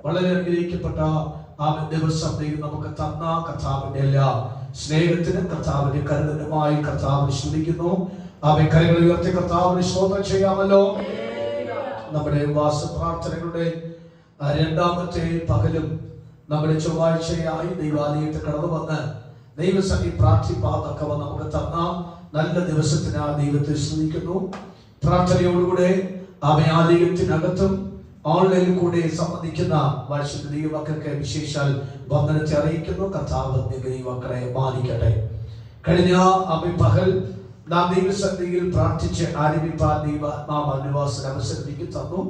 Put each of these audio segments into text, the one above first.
വളരെ അനുഗ്രഹിക്കപ്പെട്ട ആ ദിവസം ദൈവം നമുക്ക് തന്ന കർത്താവിന്റെ എല്ലാ സ്നേഹത്തിനും കർത്താവിന്റെ കരുതലുമായി കർത്താവിനെ സ്തുതിക്കുന്നു. അവൻ കൈകൾ ഉയർത്തി കർത്താവിനെ സ്തോത്രം ചെയ്യാമല്ലോ. നമ്മുടെ ഉപവാസ പ്രാർത്ഥനകളുടെ രണ്ടാമത്തെ പകലും നമ്മുടെ ചൊവ്വാഴ്ചയായി ദൈവാലയത്തിൽ കടന്നു വന്ന് ദൈവസന്നിധി പ്രാർത്ഥിപ്പാതൊക്കെ നമുക്ക് തന്ന നല്ല ദിവസത്തിന് ആ ദൈവത്തെ സ്തുതിക്കുന്നു. പ്രാർത്ഥനയോടുകൂടെ ആലയത്തിനകത്തും ഓൺലൈനിൽ കൂടെ സംബന്ധിക്കുന്ന വാർഷിക ദൈവമക്കൾക്ക് വിശേഷാൽ വന്ദനത്തെ അറിയിക്കുന്നു. കർത്താവ് ദൈവമക്കളെ മാനിക്കട്ടെ. കഴിഞ്ഞ പകൽ നാം ദൈവസന്നിധിയിൽ പ്രാർത്ഥിച്ച് ആരംഭിപ്പാൻ ദൈവാത്മാവാസന അവസരം തന്നു.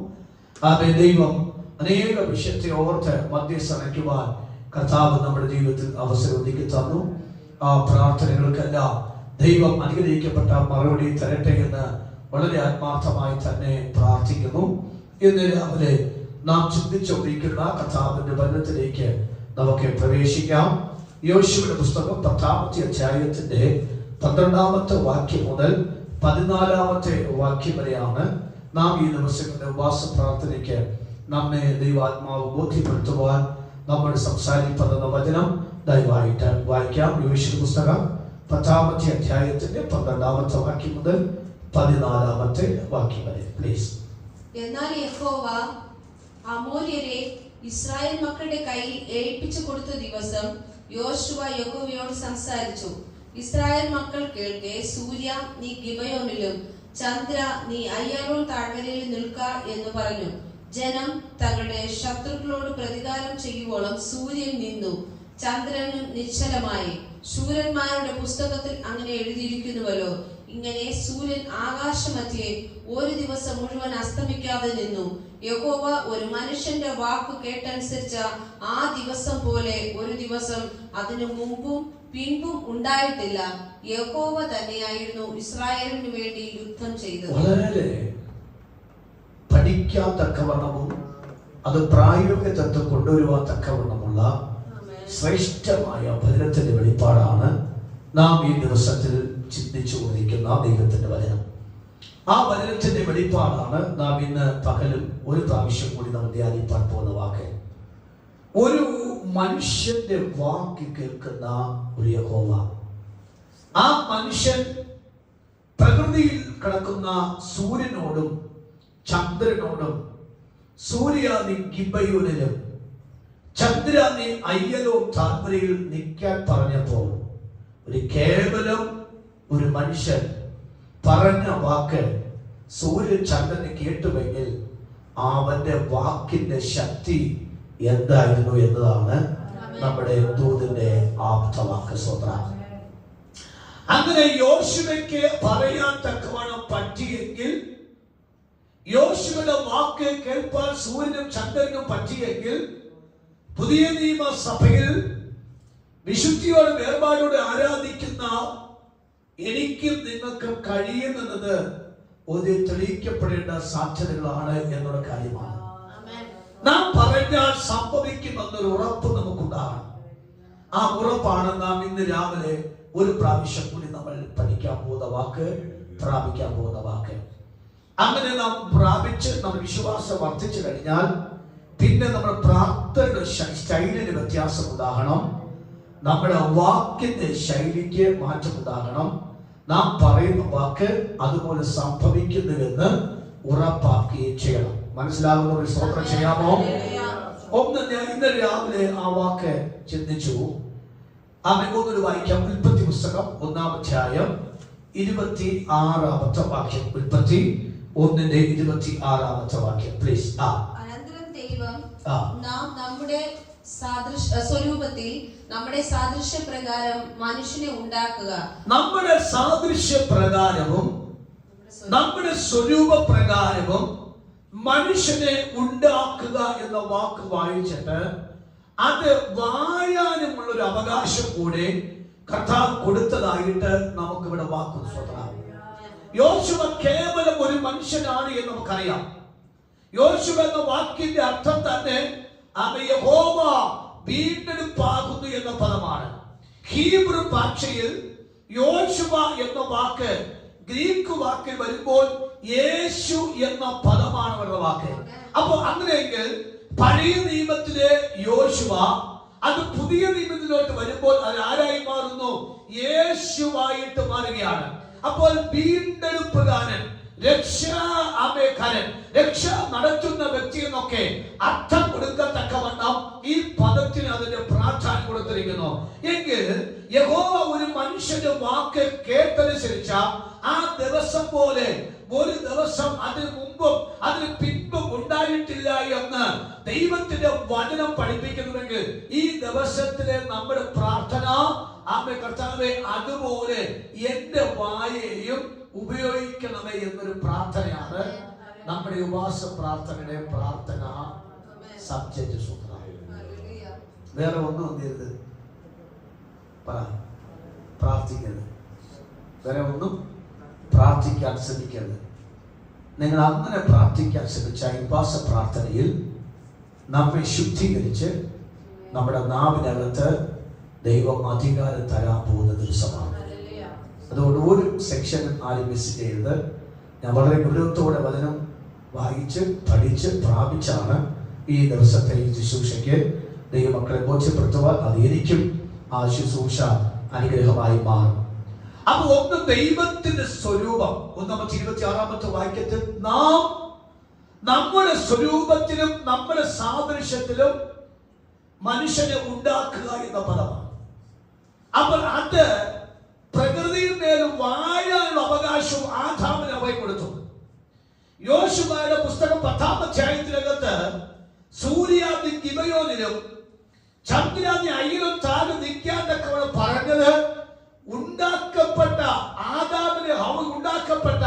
ദൈവം അനേക വിഷയത്തെ ഓർത്ത് മധ്യസ്ഥനയ്ക്കുവാൻ കർത്താവ് നമ്മുടെ ജീവിതത്തിൽ അവസരം ഒരുക്കി തന്നു. ആ പ്രാർത്ഥനകൾക്കെല്ലാം ദൈവം അനുഗ്രഹിക്കപ്പെട്ട മറുപടി തരട്ടെ എന്ന് വളരെ ആത്മാർത്ഥമായി തന്നെ പ്രാർത്ഥിക്കുന്നു. ഇന്ന് രാവിലെ നാം ചിന്തിച്ചുകൊണ്ടിരിക്കുന്ന കർത്താവിന്റെ വചനത്തിലേക്ക് നമുക്ക് പ്രവേശിക്കാം. യോശുവയുടെ പുസ്തകം 10-ാമത്തെ അധ്യായത്തിന്റെ 12-ാമത്തെ വാക്യം മുതൽ 14-ാമത്തെ വാക്യം വരെയാണ് നാം ഈ ദിവസങ്ങളുടെ ഉപവാസ പ്രാർത്ഥനയ്ക്ക് നമ്മെ ദൈവാത്മാവ് ബോധ്യപ്പെടുത്തുവാൻ നമ്മൾ സംസാരിക്കുന്ന വചനം ദയവായിട്ട് വായിക്കാം. യോശുവയുടെ പുസ്തകം 10-ാമത്തെ അധ്യായത്തിന്റെ 12-ാമത്തെ വാക്യം മുതൽ 14-ാമത്തെ വാക്യം വരെ പ്ലീസ്. എന്നാൽ യഹോവ അമോര്യരെ ഇസ്രായേൽ മക്കളുടെ കയ്യിൽ ഏൽപ്പിച്ചു കൊടുത്ത ദിവസം യോശുവ യഹോവയോട് സംസാരിച്ചു. ഇസ്രായേൽ മക്കൾ കേൾക്കെ, സൂര്യ നീ ഗിബയോനിലും ചന്ദ്ര നീ അയ്യാലോൺ താഴ്വരയിൽ നിൽക്ക എന്ന് പറഞ്ഞു. ജനം തങ്ങളുടെ ശത്രുക്കളോട് പ്രതികാരം ചെയ്യുവോളം സൂര്യൻ നിന്നു, ചന്ദ്രനും നിശ്ചലമായി. ശൂരന്മാരുടെ പുസ്തകത്തിൽ അങ്ങനെ എഴുതിയിരിക്കുന്നുവല്ലോ. ഇങ്ങനെ സൂര്യൻ ആകാശമധ്യേ ഒരു ദിവസം മുഴുവൻ അസ്തമിക്കാതെ നിന്നു. യഹോവ ഒരു മനുഷ്യന്റെ വാക്ക് കേട്ടനുസരിച്ച ആ ദിവസം പോലെ ഒരു ദിവസം അതിനു മുമ്പും പിൻപും ഉണ്ടായിട്ടില്ല. യഹോവ തന്നെയായിരുന്നു ഇസ്രായേലിന് വേണ്ടി യുദ്ധം ചെയ്തത്. വളരെ പഠിക്കാൻ തക്കവണ്ണവും അത് പ്രായോഗികത്വം കൊണ്ടുവരുവാൻ തക്കവണ്ണമുള്ള ശ്രേഷ്ഠമായ വചനത്തിന്റെ വെളിപ്പാടാണ് നാം ഈ ദിവസത്തിൽ ചിന്തിച്ചു കൊണ്ടിരിക്കുന്ന ദൈവത്തിന്റെ വചനം. ആ വചനത്തിന്റെ വെളിപ്പാടാണ് നാം ഇന്ന് പകലും ഒരു പ്രാവശ്യം കൂടി നമ്മൾ ധ്യാനിപ്പാൻ പോകുന്ന വാക്ക്. ഒരു മനുഷ്യന്റെ വാക്ക് കേൾക്കുന്ന ഒരു യഹോവ. ആ മനുഷ്യൻ പ്രകൃതിയിൽ കിടക്കുന്ന സൂര്യനോടും ചന്ദ്രനോടും, സൂര്യ നീ ഗിബയോനിലും ചന്ദ്ര നീ അയ്യാലോൺ താഴ്വരയിൽ നിൽക്കാൻ പറഞ്ഞപ്പോൾ ഒരു കേവലം ഒരു മനുഷ്യൻ പറഞ്ഞ വാക്ക് സൂര്യൻ ചന്ദ്രന് കേട്ടുവെങ്കിൽ അവന്റെ വാക്കിന്റെ ശക്തി എന്തായിരുന്നു എന്നതാണ് നമ്മുടെ ദൂതന്റെ ആപ്തവാക്ക്. സ്വന്തം അങ്ങനെ യോശുവയ്ക്ക് പറയാൻ തക്കവണ്ണം പറ്റിയെങ്കിൽ, യോശുവയുടെ വാക്ക് കേൾപ്പാൻ സൂര്യനും ചന്ദ്രനും പറ്റിയെങ്കിൽ, പുതിയ നിയമസഭയിൽ വിശുദ്ധിയോടെ വേർപാടോടെ ആരാധിക്കുന്ന എനിക്കും നിങ്ങൾക്കും കഴിയുമെന്നത് ഒരു തെളിയിക്കപ്പെടേണ്ട സാധ്യതകളാണ് എന്നുള്ള കാര്യമാണ്. നാം പറഞ്ഞാൽ സംഭവിക്കുമെന്നൊരു ഉറപ്പ് നമുക്കുണ്ടാകണം. ആ ഉറപ്പാണ് നാം ഇന്ന് രാവിലെ ഒരു പ്രാവശ്യം കൂടി നമ്മൾ പഠിക്കാൻ പോകുന്ന വാക്ക്, പ്രാപിക്കാൻ പോകുന്ന വാക്ക്. അങ്ങനെ നാം പ്രാപിച്ച് നമ്മുടെ വിശ്വാസം വർദ്ധിച്ചു കഴിഞ്ഞാൽ പിന്നെ നമ്മുടെ പ്രാർത്ഥനയുടെ സ്റ്റൈലിന് വ്യത്യാസം ഉണ്ടാകണം. നമ്മുടെ വാക്കിന്റെ ശൈലിക്ക് മാറ്റം ഉണ്ടാകണം. നാം പറയുന്ന വാക്ക് അതുപോലെ സംഭവിക്കുന്നുവെന്ന് ഉറപ്പാക്കുകയും ചെയ്യണം. മനസ്സിലാകുന്ന ഒരു സ്തോത്രം ചെയ്യാമോ? ഒന്ന് ഞാൻ ഇന്ന് രാവിലെ ആ വാക്ക് ചിന്തിച്ചു. ഒന്നൊരു വായിക്കാം. ഉൽപ്പത്തി പുസ്തകം 1-ാം അധ്യായം 26-ാമത്തെ വാക്യം. ഉൽപ്പത്തി 1:26 വാക്യം പ്ലീസ്. അനന്തരം ദൈവം നാം നമ്മുടെ സ്വരൂപത്തിൽ നമ്മുടെ സാദൃശ്യപ്രകാരം മനുഷ്യനെ ഉണ്ടാക്കുക. നമ്മുടെ സാദൃശ്യപ്രകാരവും നമ്മുടെ സ്വരൂപപ്രകാരവും മനുഷ്യനെ ഉണ്ടാക്കുക എന്ന വാക്ക് വായിച്ചിട്ട് അത് വായാനുമുള്ള ഒരു അവകാശം കൂടെ കർത്താവ് കൊടുത്തതായിട്ട് നമുക്ക് ഇവിടെ വാക്ക് സ്വന്തം. യോശുവ കേവലം ഒരു മനുഷ്യനാണ് എന്ന് നമുക്കറിയാം. യോശുവ എന്ന വാക്കിന്റെ അർത്ഥം തന്നെ യഹോവ വീണ്ടെടുപ്പാകുന്നു എന്ന പദമാണ്. ഹീബ്രു ഭാഷയിൽ യോശുവ എന്ന വാക്ക് ഗ്രീക്ക് വാക്കിൽ വരുമ്പോൾ യേശു എന്ന പദമാണ് അവരുടെ വാക്ക്. അപ്പൊ അങ്ങനെയെങ്കിൽ പഴയ നിയമത്തിലെ യോശുവ അത് പുതിയ നിയമത്തിലോട്ട് വരുമ്പോൾ അത് ആരായി മാറുന്നു? യേശുവായിട്ട് മാറുകയാണ്. അപ്പോൾ വീണ്ടെടുപ്പുകാരൻ, രക്ഷ നടത്തുന്ന വ്യക്തി എന്നൊക്കെ അർത്ഥം കൊടുക്കത്തക്കവണ്ണം ഈ പദത്തിന് അതിന്റെ പ്രാധാന്യം കൊടുത്തിരിക്കുന്നു. എങ്കിൽ യഹോവ ഒരു മനുഷ്യന്റെ വാക്ക് കേട്ടനുസരിച്ച ആ ദിവസം പോലെ ഒരു ദിവസം അതിന് മുമ്പും അതിന് പിൻപും ഉണ്ടായിട്ടില്ല എന്ന് ദൈവത്തിന്റെ വചനം പഠിപ്പിക്കുന്നുവെങ്കിൽ ഈ ദിവസത്തിലെ നമ്മുടെ പ്രാർത്ഥന, ആമേ കർത്താവേ അതുപോലെ എന്റെ വായെയും ഉപയോഗിക്കണമേ എന്നൊരു പ്രാർത്ഥനയാണ് നമ്മുടെ ഉപവാസ പ്രാർത്ഥനയുടെ പ്രാർത്ഥന സബ്ജക്റ്റ് സൂത്രം. വേറെ ഒന്നും എന്ത് പ്രാർത്ഥിക്കരുത്, വേറെ ഒന്നും പ്രാർത്ഥിക്കാൻ ശ്രമിക്കരുത്. നിങ്ങൾ അങ്ങനെ പ്രാർത്ഥിക്കാൻ ശ്രമിച്ച ഉപവാസ പ്രാർത്ഥനയിൽ നമ്മെ ശുദ്ധീകരിച്ച് നമ്മുടെ നാവിനകത്ത് ദൈവം അധികാരം തരാൻ പോകുന്ന ദിവസമാണ്. അതുകൊണ്ട് ഒരു സെക്ഷനും ആരും മിസ് ചെയ്യരുത്. ഞാൻ വളരെ ഗൗരവത്തോടെ വചനം വായിച്ച് പഠിച്ച് പ്രാപിച്ചാണ് ഈ ദിവസത്തെ ഈ ശുശ്രൂഷയ്ക്ക് ദൈവമക്കളെ ബോധ്യപ്പെടുത്തുവാൻ അത് എനിക്കും ആ ശുശ്രൂഷ അനുഗ്രഹമായി മാറും. അപ്പൊ ഒന്ന് ദൈവത്തിന്റെ സ്വരൂപം, 126 വാക്യത്തിൽ നാം നമ്മുടെ സ്വരൂപത്തിലും നമ്മുടെ സാദൃശ്യത്തിലും മനുഷ്യനെ ഉണ്ടാക്കുക എന്ന പദമാണ്. അപ്പോൾ അത് പ്രകൃതിയിൽ മേലും വാഴാനുള്ള അവകാശവും ആദാമിന് അവയെ കൊടുത്തു. യോശുവയുടെ പുസ്തകം 10-ാം അധ്യായത്തിനകത്ത് സൂര്യാദി ഗിബയോനിലും ചന്ദ്രാദി അയ്യലും താഴെ നിൽക്കാൻ തക്കവണ്ണം പറഞ്ഞത് ഉണ്ടാക്കപ്പെട്ട ആദാമിന് ഉണ്ടാക്കപ്പെട്ട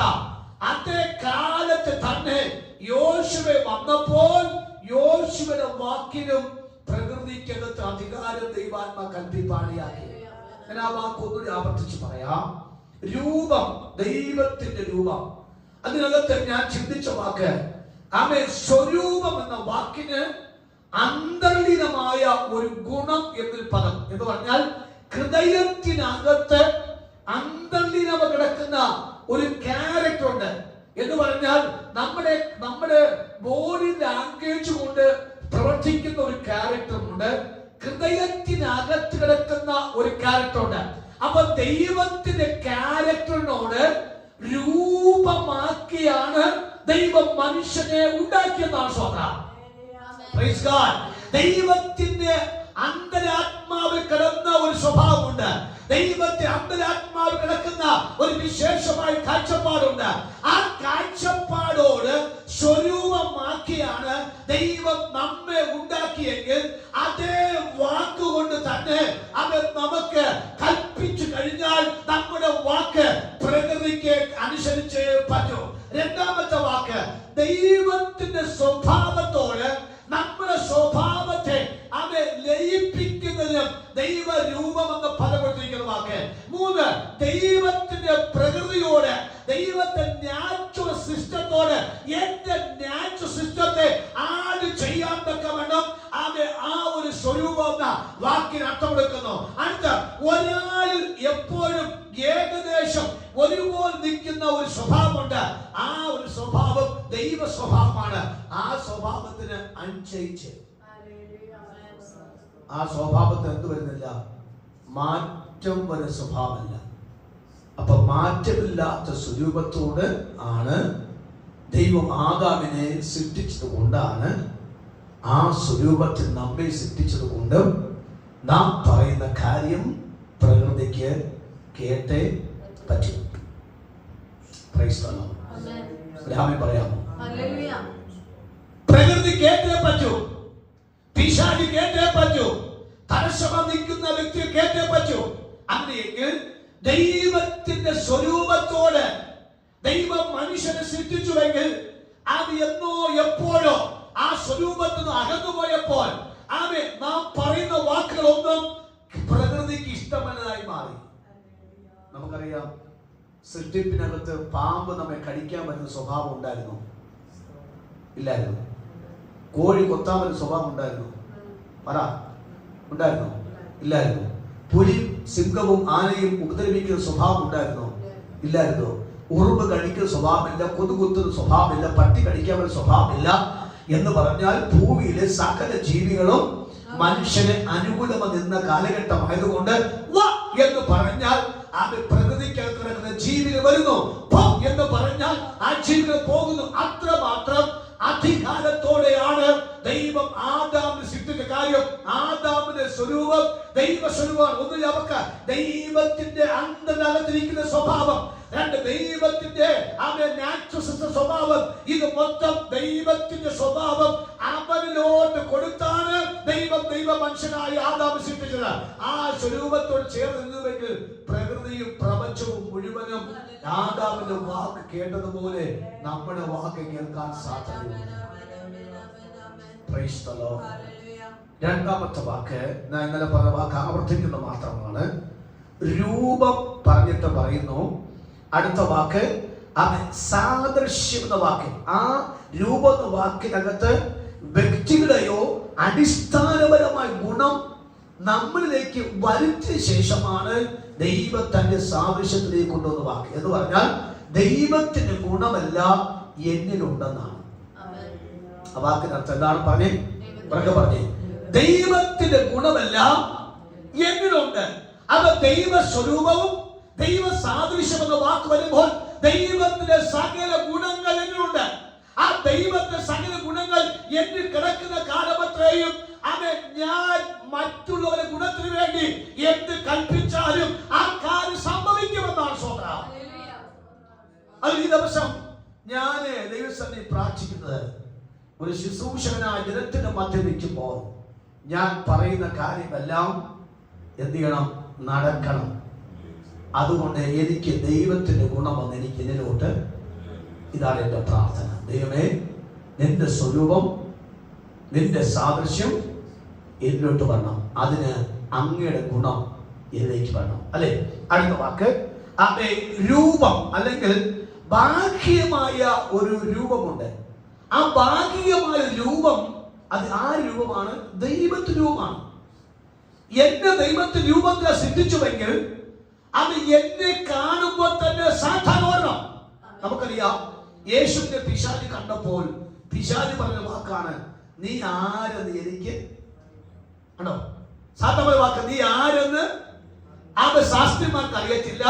അതേ കാലത്ത് തന്നെ യോശുവ വന്നപ്പോൾ യോശുവയുടെ വാക്കിനും പ്രകൃതിക്കകത്ത് അധികാരം ദൈവാത്മാ കൽപ്പിപ്പാണിയാക്കി. ഞാൻ ആ വാക്കൊന്നുകൂടി ആവർത്തിച്ച് പറയാം. രൂപം, ദൈവത്തിന്റെ രൂപം. അതിനകത്ത് ഞാൻ ചിന്തിച്ച വാക്ക് ആമേ സ്വരൂപം എന്ന വാക്കിന് അന്തർലീനമായ ഒരു ഗുണം എന്നൊരു പദം എന്ന് പറഞ്ഞാൽ ഹൃദയത്തിനകത്ത് അന്തർലീനമ കിടക്കുന്ന ഒരു ക്യാരക്ടർ ഉണ്ട് എന്ന് പറഞ്ഞാൽ നമ്മുടെ ബോഡി ലാംഗ്വേജ് കൊണ്ട് പ്രവർത്തിക്കുന്ന ഒരു ക്യാരക്ടർ ഉണ്ട്. ഹൃദയത്തിനകത്ത് കിടക്കുന്ന ഒരു ക്യാരക്ടർ ഉണ്ട്. അപ്പൊ ദൈവത്തിന്റെ ക്യാരക്ടറിനോട് രൂപമാക്കിയാണ് ദൈവം മനുഷ്യനെ ഉണ്ടാക്കിയെന്നാണ് സ്വന്തം. Praise God. ദൈവത്തിന്റെ അന്തരാത്മാവിൽ കിടന്ന ഒരു സ്വഭാവമുണ്ട്. ദൈവത്തെ അന്തരാത്മാവിൽ കിടക്കുന്ന ഒരു വിശേഷമായ കാഴ്ചപ്പാടുണ്ട്. ആ കാഴ്ചപ്പാടോട് സ്വരൂപമാക്കിയാണ് ദൈവം നമ്മെ ഉണ്ടാക്കിയെങ്കിൽ അതേ വാക്കുകൊണ്ട് തന്നെ അവൻ നമുക്ക് കൽപ്പിച്ചു കഴിഞ്ഞാൽ നമ്മുടെ വാക്ക് പ്രകൃതിക്ക് അനുസരിച്ചേ പറ്റൂ. രണ്ടാമത്തെ വാക്ക് ദൈവത്തിന്റെ സ്വഭാവത്തോട് നമ്മുടെ സ്വഭാവത്തെ അവയെ ലയിപ്പിക്കുന്നതിനും ദൈവ രൂപം എന്ന് പദപ്പെടുത്തിയിരിക്കുന്ന വാക്ക്. 3, ദൈവത്തിന്റെ പ്രകൃതിയോട്, ദൈവത്തെ നാച്ചുറൽ സിസ്റ്റത്തോട് എന്റെ നാച്ചുറൽ സിസ്റ്റത്തെ ആഡ് ചെയ്യാൻ തക്കവണ്ണം അവയെ ആ ഒരു സ്വരൂപം എന്ന വാക്കിന് അർത്ഥം കൊടുക്കുന്നു. അടുത്ത ഒരാളിൽ എപ്പോഴും ഏകദേശം ഒരുപോലെ നിൽക്കുന്ന ഒരു സ്വഭാവമുണ്ട്. ആ ഒരു സ്വഭാവം ദൈവ സ്വഭാവമാണ്. ആ സ്വഭാവത്തിന് അനുസരിച്ച് ആ സ്വഭാവത്തിന് എന്ത് വരുന്നില്ല? മാറ്റം വരുന്ന സ്വഭാവമല്ല. അപ്പൊ മാറ്റമില്ലാത്ത സ്വരൂപത്തോട് ആണ് ദൈവം ആദാമിനെ സൃഷ്ടിച്ചത് കൊണ്ടാണ് ആ സ്വരൂപത്തിൽ നമ്മെ സൃഷ്ടിച്ചത് കൊണ്ട് നാം പറയുന്ന കാര്യം പ്രകൃതിക്ക് കേട്ടേ പറ്റും. പറയാമോ? പ്രകൃതി കേട്ടേ പറ്റൂ, പിശാചി കേട്ടേ പറ്റൂ, തടസ്സം നിൽക്കുന്ന വ്യക്തി കേട്ടേ പറ്റൂ. അങ്ങനെയെങ്കിൽ ദൈവത്തിന്റെ സ്വരൂപത്തോട് ദൈവം മനുഷ്യനെ സൃഷ്ടിച്ചുവെങ്കിൽ അത് എന്നോ എപ്പോഴോ ആ സ്വരൂപത്തിൽ നിന്ന് അകന്നുപോയപ്പോൾ നാം പറയുന്ന വാക്കുകളൊന്നും പ്രകൃതിക്ക് ഇഷ്ടമല്ലതായി മാറി. നമുക്കറിയാം, സൃഷ്ടിപ്പിനകത്ത് പാമ്പ് നമ്മെ കടിക്കാൻ പറ്റുന്ന സ്വഭാവം ഉണ്ടായിരുന്നു? ഇല്ലായിരുന്നു. കോഴി കൊത്താൻ പറ്റുന്ന സ്വഭാവം ഉണ്ടായിരുന്നു? ഉണ്ടായിരുന്നു? ഇല്ലായിരുന്നു. പുലി സിംഹവും ആനയും ഉപദ്രവിക്കുന്ന സ്വഭാവം ഉണ്ടായിരുന്നോ? ഇല്ലായിരുന്നു. ഉറുമ്പ് കഴിക്കുന്ന സ്വഭാവമില്ല, കൊതുകുത്തുന്ന സ്വഭാവമില്ല, പട്ടി കടിക്കാൻ പറ്റുന്ന സ്വഭാവമില്ല. എന്ന് പറഞ്ഞാൽ ഭൂമിയിലെ സകല ജീവികളും മനുഷ്യന് അനുകൂലമായി നിന്ന കാലഘട്ടമായതുകൊണ്ട് വ എന്ന് പറഞ്ഞാൽ അത് പ്രകൃതിക്കകത്ത് കിടക്കുന്ന ജീവികൾ വരുന്നു, എന്ന് പറഞ്ഞാൽ ആ ജീവികൾ പോകുന്നു. അത്രമാത്രം അധികാരത്തോടെയാണ് ദൈവം ആദാമിനെ സൃഷ്ടിച്ച കാര്യം. ആദാമിന്റെ സ്വരൂപം ദൈവ സ്വരൂപമാണ്. ഒന്ന് അവർക്ക് ദൈവത്തിന്റെ അന്തരകത്തിരിക്കുന്ന സ്വഭാവം, രണ്ട് ദൈവത്തിന്റെ സ്വഭാവം. ഇത് മൊത്തം ദൈവത്തിന്റെ സ്വഭാവം അവനിലോട്ട് കൊടുത്താണ് ദൈവ മനുഷ്യനായി ആദാമിനെ സൃഷ്ടിച്ചത്. ആ സ്വരൂപത്തോട് ചേർന്ന് നിന്നുവെങ്കിൽ പ്രകൃതിയും പ്രപഞ്ചവും മുഴുവനും ആദാമിന്റെ വാക്ക് കേട്ടതുപോലെ നമ്മുടെ വാക്ക് കേൾക്കാൻ സാധ്യതയുണ്ട്. രണ്ടാമത്തെ വാക്ക് ഞാൻ ഇന്നലെ പറഞ്ഞ വാക്ക് ആവർത്തിക്കുന്ന മാത്രമാണ്. രൂപം പറഞ്ഞിട്ട് പറയുന്നു. അടുത്ത വാക്ക് സാദൃശ്യം എന്ന വാക്ക്. ആ രൂപം എന്ന വാക്കിനകത്ത് വ്യക്തികളുടെയോ അടിസ്ഥാനപരമായ ഗുണം നമ്മളിലേക്ക് വരുത്തിയ ശേഷമാണ് ദൈവത്തിന്റെ സാദൃശ്യത്തിലേക്ക് കൊണ്ടുവന്ന വാക്ക്. എന്ന് പറഞ്ഞാൽ ദൈവത്തിന്റെ ഗുണമെല്ലാം എന്നിലുണ്ടെന്നാണ്. ആ വാക്കിനർത്ഥം എന്താണ്? പറഞ്ഞേ ദൈവത്തിന്റെ ഗുണമെല്ലാം എന്നിലുണ്ട്. അത് ദൈവ സ്വരൂപവും ദൈവ സാദൃശ്യം എന്ന വാക്ക് വരുമ്പോൾ ദൈവത്തിന്റെ സകല ഗുണങ്ങൾ എന്നിലുണ്ട്. ആ ദൈവത്തിന്റെ സകല ഗുണങ്ങൾ എന്നിൽ കിടക്കുന്ന കാലമത്രയും ഞാൻ മറ്റുള്ളവരുടെ ഗുണത്തിന് വേണ്ടി എന്ത് കൽപ്പിച്ചാലും ആ കാര്യം സംഭവിക്കുമെന്നാണ് സ്വന്തം. അത് ഈ ദിവസം ഞാൻ ദൈവസന്നിധിയിൽ പ്രാർത്ഥിക്കുന്നത്, ഒരു ശുശ്രൂഷകനായ ജനത്തിന്റെ മധ്യ നിൽക്കുമ്പോൾ ഞാൻ പറയുന്ന കാര്യമെല്ലാം എന്ത് ചെയ്യണം? നടക്കണം. അതുകൊണ്ട് എനിക്ക് ദൈവത്തിന്റെ ഗുണം വന്ന് എനിക്ക് ഇതിലോട്ട്, ഇതാണ് എൻ്റെ പ്രാർത്ഥന. ദൈവമേ, നിന്റെ സ്വരൂപം നിന്റെ സാദൃശ്യം എന്നിലോട്ട് വരണം. അതിന് അങ്ങയുടെ ഗുണം എന്നിലേക്ക് വരണം. അല്ലെ? അടുത്ത വാക്ക് രൂപം, അല്ലെങ്കിൽ ബാഹ്യമായ ഒരു രൂപമുണ്ട്. ആ ഭാഗികമായ രൂപം, അത് ആ രൂപമാണ് ദൈവത്തിന്റെ രൂപമാണ്. എന്നെ ദൈവത്തിന്റെ രൂപത്തിൽ സിദ്ധിച്ചുവെങ്കിൽ അത് എന്നെ കാണുമ്പോൾ തന്നെ സാധാരണ. നമുക്കറിയാം, യേശുവിന്റെ പിശാചി കണ്ടപ്പോൾ പിശാചി പറഞ്ഞ വാക്കാണ്, നീ ആരെന്ന് എനിക്ക് ആണോ? സാധാരണ വാക്ക്, നീ ആരെന്ന് അത് ശാസ്ത്രിമാർക്ക് അറിയത്തില്ല,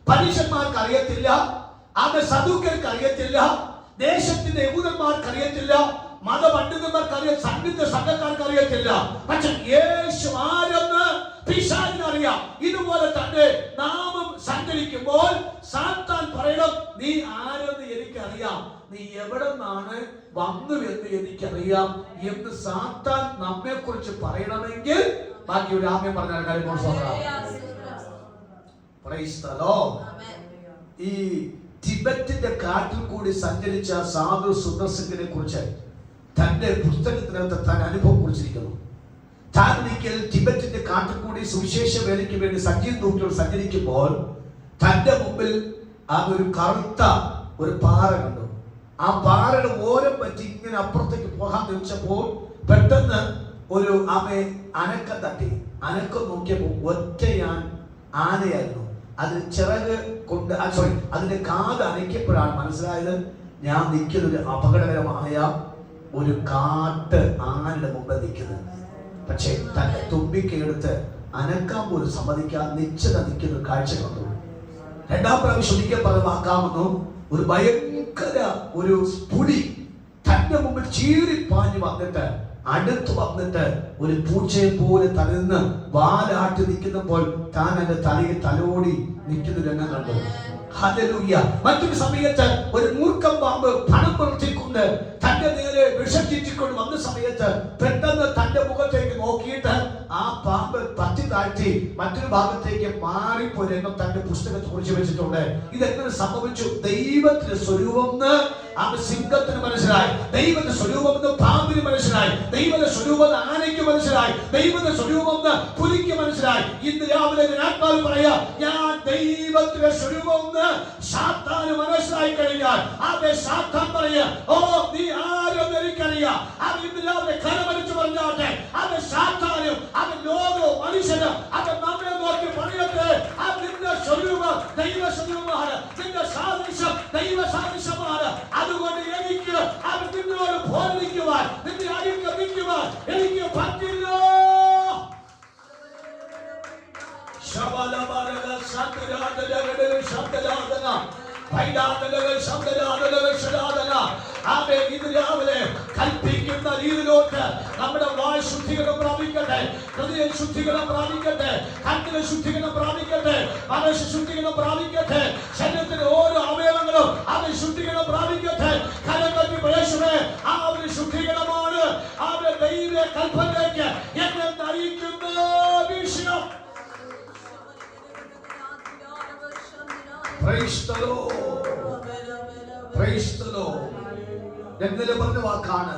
പരീക്ഷന്മാർക്ക് അറിയത്തില്ല, അത് സദൂക്യർക്ക് അറിയത്തില്ല, ദേശത്തിന്റെ യഹൂദന്മാർക്ക് അറിയത്തില്ല, മതപണ്ഡിതന്മാർക്ക് അറിയാം, സംഗീത സംഘക്കാർക്ക് അറിയത്തില്ല. പക്ഷെ യേശു ആരെന്ന് പിശാചിനറിയാം. ഇതുപോലെ തന്നെ നാമം സഞ്ചരിക്കുമ്പോൾ സാത്താൻ പറയണം, നീ ആരെന്ന് എനിക്കറിയാം, നീ എവിടെ നിന്നാണ് വന്നുവെന്ന് എനിക്കറിയാം എന്ന് സാത്താൻ നമ്മെ കുറിച്ച് പറയണമെങ്കിൽ ബാക്കി ഒരു ആമയം പറഞ്ഞാൽ കാര്യം. ഈ ടിബറ്റിന്റെ കാട്ടിൽ കൂടി സഞ്ചരിച്ച സാധു സുദർശനെ കുറിച്ച് തന്റെ പുസ്തകത്തിനകത്ത് താൻ അനുഭവം കുറിച്ചിരിക്കുന്നു. താൻ ഒരിക്കൽ ടിബറ്റിന്റെ കാട്ടിൽ കൂടി സുവിശേഷ വേലയ്ക്ക് വേണ്ടി സഞ്ചരിയോട് സഞ്ചരിക്കുമ്പോൾ തന്റെ മുമ്പിൽ ഒരു കറുത്ത ഒരു പാറ കണ്ടു. ആ പാറയുടെ ഓരം പറ്റി ഇങ്ങനെ അപ്പുറത്തേക്ക് പോകാൻ വെച്ചപ്പോൾ പെട്ടെന്ന് ഒരു അനക്കം തട്ടി. അനക്കം നോക്കിയപ്പോൾ ഒറ്റയാൻ ആനയായിരുന്നു. അതിന് ചിറക് കൊണ്ട് അതിന്റെ കാത് അനക്കിയപ്പോഴാണ് മനസ്സിലായത്, ഞാൻ നിൽക്കുന്നത് ഒരു അപകടകരമായ ഒരു കാട്ട് ആനയുടെ മുമ്പ് നിൽക്കുന്നത്. പക്ഷെ തന്റെ തുമ്പിക്കെടുത്ത് അനക്കാൻ പോലും സമ്മതിക്കാൻ നിശ്ചിത നിൽക്കുന്ന കാഴ്ച കണ്ടു. രണ്ടാം പ്രാവശ്യം ഒരിക്കൽ പറഞ്ഞാക്കാമെന്നു ഒരു ഭയങ്കര ഒരു പുലി തന്റെ മുമ്പിൽ ചീറിപ്പാഞ്ഞു വന്നിട്ട് അടുത്ത് വന്നിട്ട് ഒരു പൂച്ചയെ പോലെ തലന്ന് വാലാട്ടി നിൽക്കുന്നപ്പോൾ താൻ എന്റെ തലയിൽ തലോടി നിൽക്കുന്ന രംഗം കണ്ടു. ഹല്ലേലൂയ. മറ്റൊരു സമയത്ത് ഒരു മൂർഖം പാമ്പ് പണം പുറത്തിക്കൊണ്ട് തന്റെ നേരെ വിഷച്ചിട്ടിക്കൊണ്ട് വന്ന സമയത്ത് പെട്ടെന്ന് തന്റെ മുഖത്തേക്ക് നോക്കിയിട്ട് ആ പാമ്പ് പറ്റി താഴ്ത്തി മറ്റൊരു ഭാഗത്തേക്ക് മാറിപ്പോയി രംഗം തന്റെ പുസ്തകത്തെ കുറിച്ച് വെച്ചിട്ടുണ്ട്. ഇതെങ്ങനെ സംഭവിച്ചു? ദൈവത്തിന്റെ സ്വരൂപം സിംഹത്തിന് മനസ്സിലായി, ദൈവത്തിന്റെ സ്വരൂപം പാമ്പിന് മനസ്സിലായി, ദൈവത്തിന്റെ സ്വരൂപം ആനയ്ക്ക് മനസ്സിലായി, ദൈവത്തിന്റെ സ്വരൂപം പുലിക്ക് മനസ്സിലായി. ഇന്ന് രാവിലെ ആത്മാവ് പറയാ, ഞാൻ ദൈവത്തിന്റെ സ്വരൂപം സാത്താന് മനസ്സിലായി കഴിഞ്ഞാൽ അതെ സാത്താൻ പറയാ, ഓ നീ ആരെന്ന് എനിക്കറിയാം. അത് ഇന്ന് രാവിലെ കരമരിച്ചു പറഞ്ഞാട്ടെ, അത് സാത്താനും അത് ലോകവും മനുഷ്യനും അത് നമ്മെ നോക്കി പറയട്ടെ, അത് നിന്റെ സ്വരൂപം ദൈവ സ്വരൂപമാണ്, നിന്റെ സാദൃശ്യം ദൈവ സാദൃശ്യമാണ്. അതുകൊണ്ട് എനിക്ക് അത് നിന്നോട് പറ്റില്ല. ശബലബലഗ സന്തരാദലഗ ശബ്ദലാദന പൈദാദലഗ ശബ്ദലാദലഗ ശലാദന. ആമേൻ. ഇന്ന് രാവിലെ കൽപ്പിക്കുന്ന രീതിയിലോട്ട് നമ്മുടെ വായ് ശുദ്ധീകരണം പ്രാപിക്കട്ടെ, ഹൃദയ ശുദ്ധീകരണം പ്രാപിക്കട്ടെ, കണ്ണിലെ ശുദ്ധീകരണം പ്രാപിക്കട്ടെ, മനസ്സ് ശുദ്ധീകരണം പ്രാപിക്കട്ടെ, ശരീരത്തിന്റെ ഓരോ അവയവങ്ങളും അവൻ ശുദ്ധീകരണം പ്രാപിക്കട്ടെ. കരകത്തി പ്രേക്ഷകരെ, ആ ഒരു ശുദ്ധീകരണമാണ് അവരുടെ ദൈവ കൽപ്പനയിലേക്ക് എന്നെ നയിക്കുന്ന വിഷയം. Praise the Lord. Praise the Lord. എന്നലെ പറഞ്ഞ വാക്കാണ്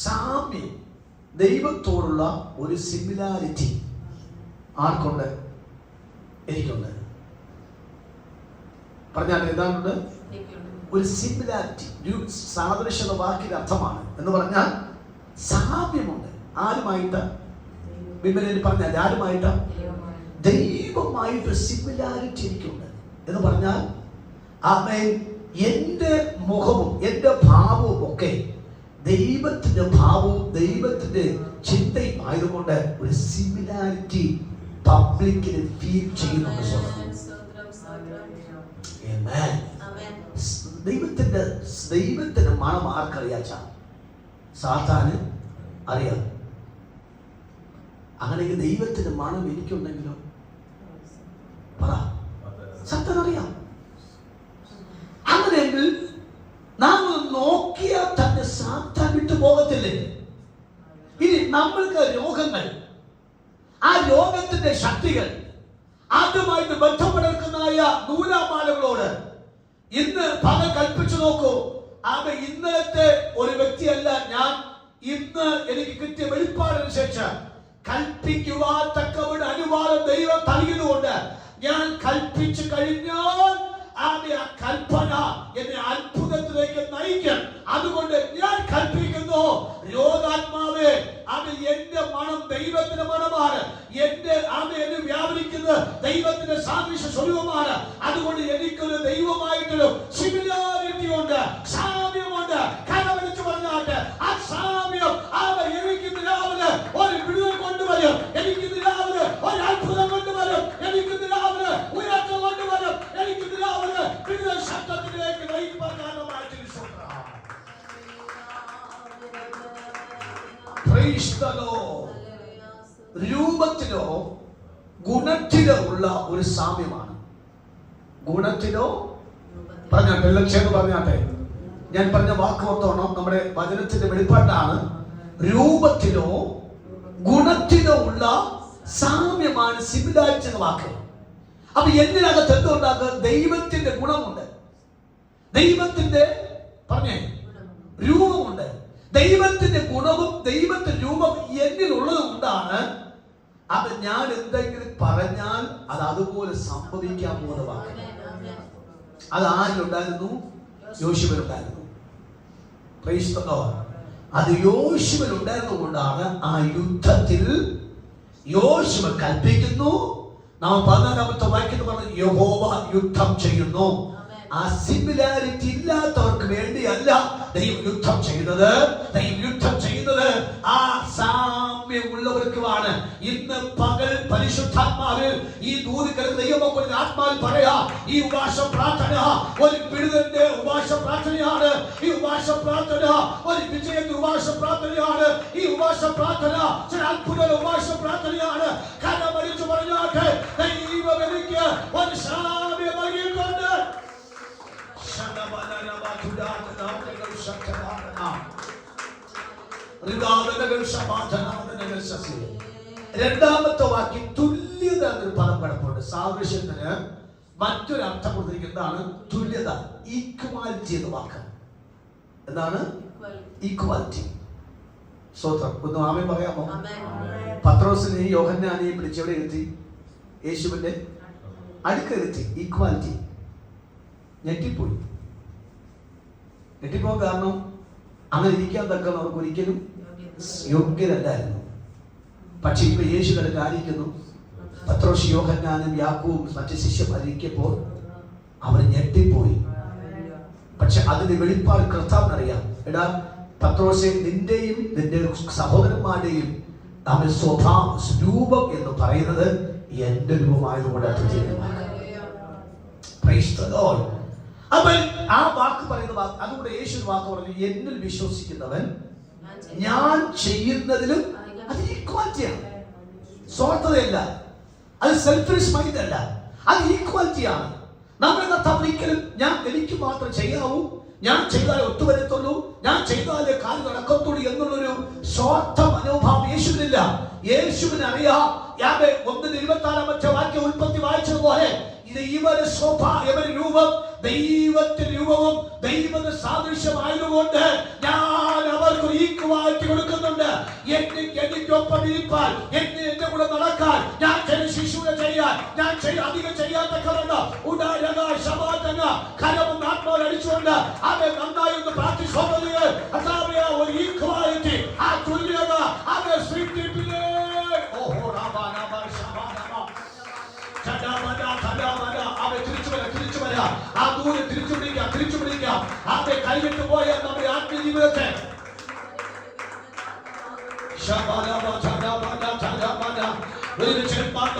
സാമ്യം. ദൈവത്തോടുള്ള ഒരു സിമിലാരിറ്റി ആർക്കുണ്ട്? എനിക്കുണ്ട്. പറഞ്ഞാൽ ഏതാണ്ട് ഒരു സിമിലാരിറ്റി, ഒരു സാദൃശ്യത വാക്കിന്റെ അർത്ഥമാണ്. എന്ന് പറഞ്ഞാൽ സാമ്യമുണ്ട്. ആരുമായിട്ട്? ബിബിലിൽ പറഞ്ഞാൽ ആരുമായിട്ട്? ദൈവമായിട്ട് സിമിലാരിറ്റി എനിക്കുണ്ട് എന്ന് പറഞ്ഞാൽ ആമേൻ. എൻ്റെ മുഖവും എൻ്റെ ഭാവവും ഒക്കെ ദൈവത്തിന്റെ ഭാവവും ദൈവത്തിന്റെ ചിന്തയും ആയതുകൊണ്ട് ഒരു സിമിലാരിറ്റി പബ്ലിക്കിൽ ഫീൽ ചെയ്യുന്നുണ്ട്. ദൈവത്തിന്റെ മണം ആർക്കറിയാച്ച? സാത്താന് അറിയാം. അങ്ങനെയെങ്കിൽ ദൈവത്തിന്റെ മണം എനിക്കുണ്ടെങ്കിലോ? പറ. സാത്താൻ അറിയാം. അങ്ങനെയെങ്കിൽ നാം നോക്കിയാൽ തന്നെ സാത്താൻ വിട്ടു പോകത്തില്ലേ? ഇനി നമ്മൾക്ക് രോഗങ്ങൾ, ആ രോഗത്തിന്റെ ശക്തികൾ, അതുമായിട്ട് ബന്ധപ്പെടുന്നതായ നൂലാമാലകളോട് ഇന്ന് പല കൽപ്പിച്ചു നോക്കൂ. ആകെ ഇന്നലത്തെ ഒരു വ്യക്തിയല്ല ഞാൻ. ഇന്ന് എനിക്ക് കിട്ടിയ വെളിപ്പാടനുസരിച്ച് കൽപ്പിക്കുവാൻ തക്കവണ്ണം അനുവാദം ദൈവം നൽകിയതുകൊണ്ട് ഞാൻ കൽപ്പിച്ചു കഴിഞ്ഞാൽ ആ കൽപ്പന എന്നെ അത്ഭുതത്തിലേക്ക് നയിക്കും. അതുകൊണ്ട് ഞാൻ കൽപ്പിക്കുന്നു, രോഗാത്മാവേ, അത് എന്റെ മണം ദൈവത്തിന്റെ മണമാണ്. എന്റെ എന്നെ വ്യാപരിക്കുന്നത് ദൈവത്തിന്റെ സാദൃശ്യ സ്വരൂപമാണ്. അതുകൊണ്ട് എനിക്കൊരു ദൈവമായിട്ടൊരു സിമിലാരിറ്റി ഉണ്ട്, സാമ്യമുണ്ട്. കരവലിച്ചു പറഞ്ഞാട്ടെ, ആ സാമ്യം എനിക്ക് രാവിലെ ഒരു വിടുതൽ കൊണ്ടുവരും, എനിക്ക് രാവിലെ ഒരു അത്ഭുതം കൊണ്ടുവരും, എനിക്ക് രാവിലെ ഉയർച്ച കൊണ്ടുവരും, എനിക്ക് രാവിലെ വിടുതൽ ശബ്ദത്തിലേക്ക് നയിക്കാൻ കാരണമായി. രൂപത്തിലോ ഗുണത്തിലോ ഉള്ള ഒരു സാമ്യമാണ്. ഗുണത്തിലോ പറഞ്ഞാട്ടെ, എല്ലാം ചേർന്ന് പറഞ്ഞാട്ടെ. ഞാൻ പറഞ്ഞ വാക്ക് ഓർത്തോണം, നമ്മുടെ വചനത്തിന്റെ വെളിപ്പാട്ടാണ്. രൂപത്തിലോ ഗുണത്തിലോ ഉള്ള സാമ്യമാണ് സിമിലാരിറ്റി എന്ന വാക്ക്. അപ്പൊ എന്തിനകത്ത് എന്തുണ്ടാക്കുക? ദൈവത്തിന്റെ ഗുണമുണ്ട്, ദൈവത്തിന്റെ പറഞ്ഞേ രൂപമുണ്ട്. ദൈവത്തിന്റെ ഗുണവും ദൈവത്തിന്റെ രൂപം എന്നിലുള്ളത് കൊണ്ടാണ് അത് ഞാൻ എന്തെങ്കിലും പറഞ്ഞാൽ അത് അതുപോലെ സംഭവിക്കാൻ പോകുന്ന വാക്ക്. അത് ആരിലുണ്ടായിരുന്നു? യോശുവയിലുണ്ടായിരുന്നു. Praise the Lord. അത് യോശുവയിലുണ്ടായിരുന്നത് കൊണ്ടാണ് ആ യുദ്ധത്തിൽ യോശുവ കൽപ്പിക്കുന്നു. നാം 14-ാമത്തെ വാക്യത്തിൽ പറഞ്ഞു യഹോവ യുദ്ധം ചെയ്യുന്നു. ആ സിമിലാരിറ്റി ഇല്ലാത്തവർക്ക് വേണ്ടിയല്ല ദൈവം യുദ്ധം ചെയ്യുന്നത്. ദൈവം യുദ്ധം ചെയ്യുന്നത് ആ സാമ്യമുള്ളവർക്കുമാണ്. ഇന്ന് പകൽ പരിശുദ്ധാത്മാവിൽ ഈ ദൂതിക്കൽ ദൈവമക്കളുടെ ആത്മാവിൽ പറയാ, ഈ ഉപവാസ പ്രാർത്ഥന ഒരു വിടുതലിന്റെ ഉപവാസ പ്രാർത്ഥനയാണ്. ഈ ഉപവാസ പ്രാർത്ഥന ഒരു വിജയത്തിന്റെ ഉപവാസ പ്രാർത്ഥനയാണ്. ഈ ഉപവാസ പ്രാർത്ഥന ചില അത്ഭുത ഉപവാസ പ്രാർത്ഥനയാണ്. കരമരിച്ചു പറഞ്ഞാട്ടെ, ദൈവം എനിക്ക് ഒരു സാമ്യം നൽകിയിട്ടുണ്ട്. രണ്ടാമത്തെ വാക്യം തുല്യത എന്നൊരു പദം കിടപ്പുണ്ട്. സാദൃശ്യത്തിന് മറ്റൊരു അർത്ഥം കൊടുത്തിരിക്കുന്നതാണ് തുല്യത, ഈക്വാലിറ്റി എന്ന വാക്ക്. എന്താണ് ഈക്വാലിറ്റി? സ്തോത്രം. ഒന്ന് ആമേൻ പറയാമോ? പത്രോസിനെയും യോഹന്നാനെയും പിടിച്ചെവിടെ ഇരുത്തി? യേശുവിന്റെ അടുക്കലെത്തി. ഈക്വാലിറ്റി. ഞെട്ടിപ്പോയി. ഞെട്ടിപ്പോകാൻ കാരണം അങ്ങനെ ഇരിക്കാൻ തക്ക അവർക്ക് ഒരിക്കലും യോഗ്യരല്ലായിരുന്നു. പക്ഷെ ഇപ്പൊ യേശു കാര്യിക്കുന്നു. പത്രോസ്, യോഹന്നാനും യാക്കോബും മറ്റു ശിഷ്യന്മാരിക്കുമ്പോൾ അവർ ഞെട്ടിപ്പോയി. പക്ഷെ അതിന്റെ വെളിപ്പാട് കർത്താവിനറിയാം. എടാ, പത്രോസേ, നിന്റെയും നിന്റെ സഹോദരന്മാരുടെയും അവൻ സ്വഭാവ രൂപം എന്ന് പറയുന്നത് എന്റെ രൂപമായതുകൊണ്ട് അത് ചെയ്യുന്നു. അവൻ ആ വാക്ക് പറയുന്ന വാക്ക്, അതുകൊണ്ട് യേശു വാക്ക് പറഞ്ഞു, എന്നിൽ വിശ്വസിക്കുന്നവൻ ഞാൻ ചെയ്യുന്നതിലും അത് ഈക്വാലിറ്റിയാണ്, സ്വാർത്ഥതയല്ല, അത് സെൽഫിഷ് മൈൻഡ് അല്ല, അത് ഈക്വാലിറ്റിയാണ്. നമ്മുടെ കർത്താവ് ഒരിക്കലും ഞാൻ എനിക്ക് മാത്രം ചെയ്യാവൂ, ഞാൻ ചെയ്താലേ ഒത്തുവരത്തുള്ളൂ, ഞാൻ ചെയ്താലേ കാര്യം നടക്കത്തുള്ളൂ എന്നുള്ളൊരു സ്വാർത്ഥ മനോഭാവം യേശുവിനില്ല. യേശുവിന് അറിയാം. 1:26 വാക്യം ഉൽപ്പത്തി വായിച്ചതുപോലെ ഇവരുടെ ഇവരുടെ രൂപം ദൈവത്തിന്റെ രൂപവും ദൈവത്തിന്റെ സാദൃശ്യമായതുകൊണ്ട് ഞാൻ അവർക്ക് ഈക്വാലിറ്റി കൊടുക്കുന്നുണ്ട്. എനിക്കൊപ്പം ഇരിപ്പാൻ, എന്റെ കൂടെ നടക്കാൻ, ഞാൻ ശിശുവിനെ ചെയ്യാൻ, ഞാൻ അധികം ചെയ്യാത്തവരുണ്ട് കരമൊന്ന് ആത്മാവിൽ അടിച്ചുകൊണ്ട് അവരെ നന്നായി ഒന്ന് പ്രാർത്ഥിച്ചോന്നത് ഒരു ഈക്വാലിറ്റി, ആ തുല്യത അവരെ സൃഷ്ടിപ്പില്ലേ. ആ ദൂരെ തിരിച്ചു പിടിക്കാം. അവരെ കൈവിട്ടു പോയാൽ നമ്മുടെ ആത്മീയ ജീവിതത്തെ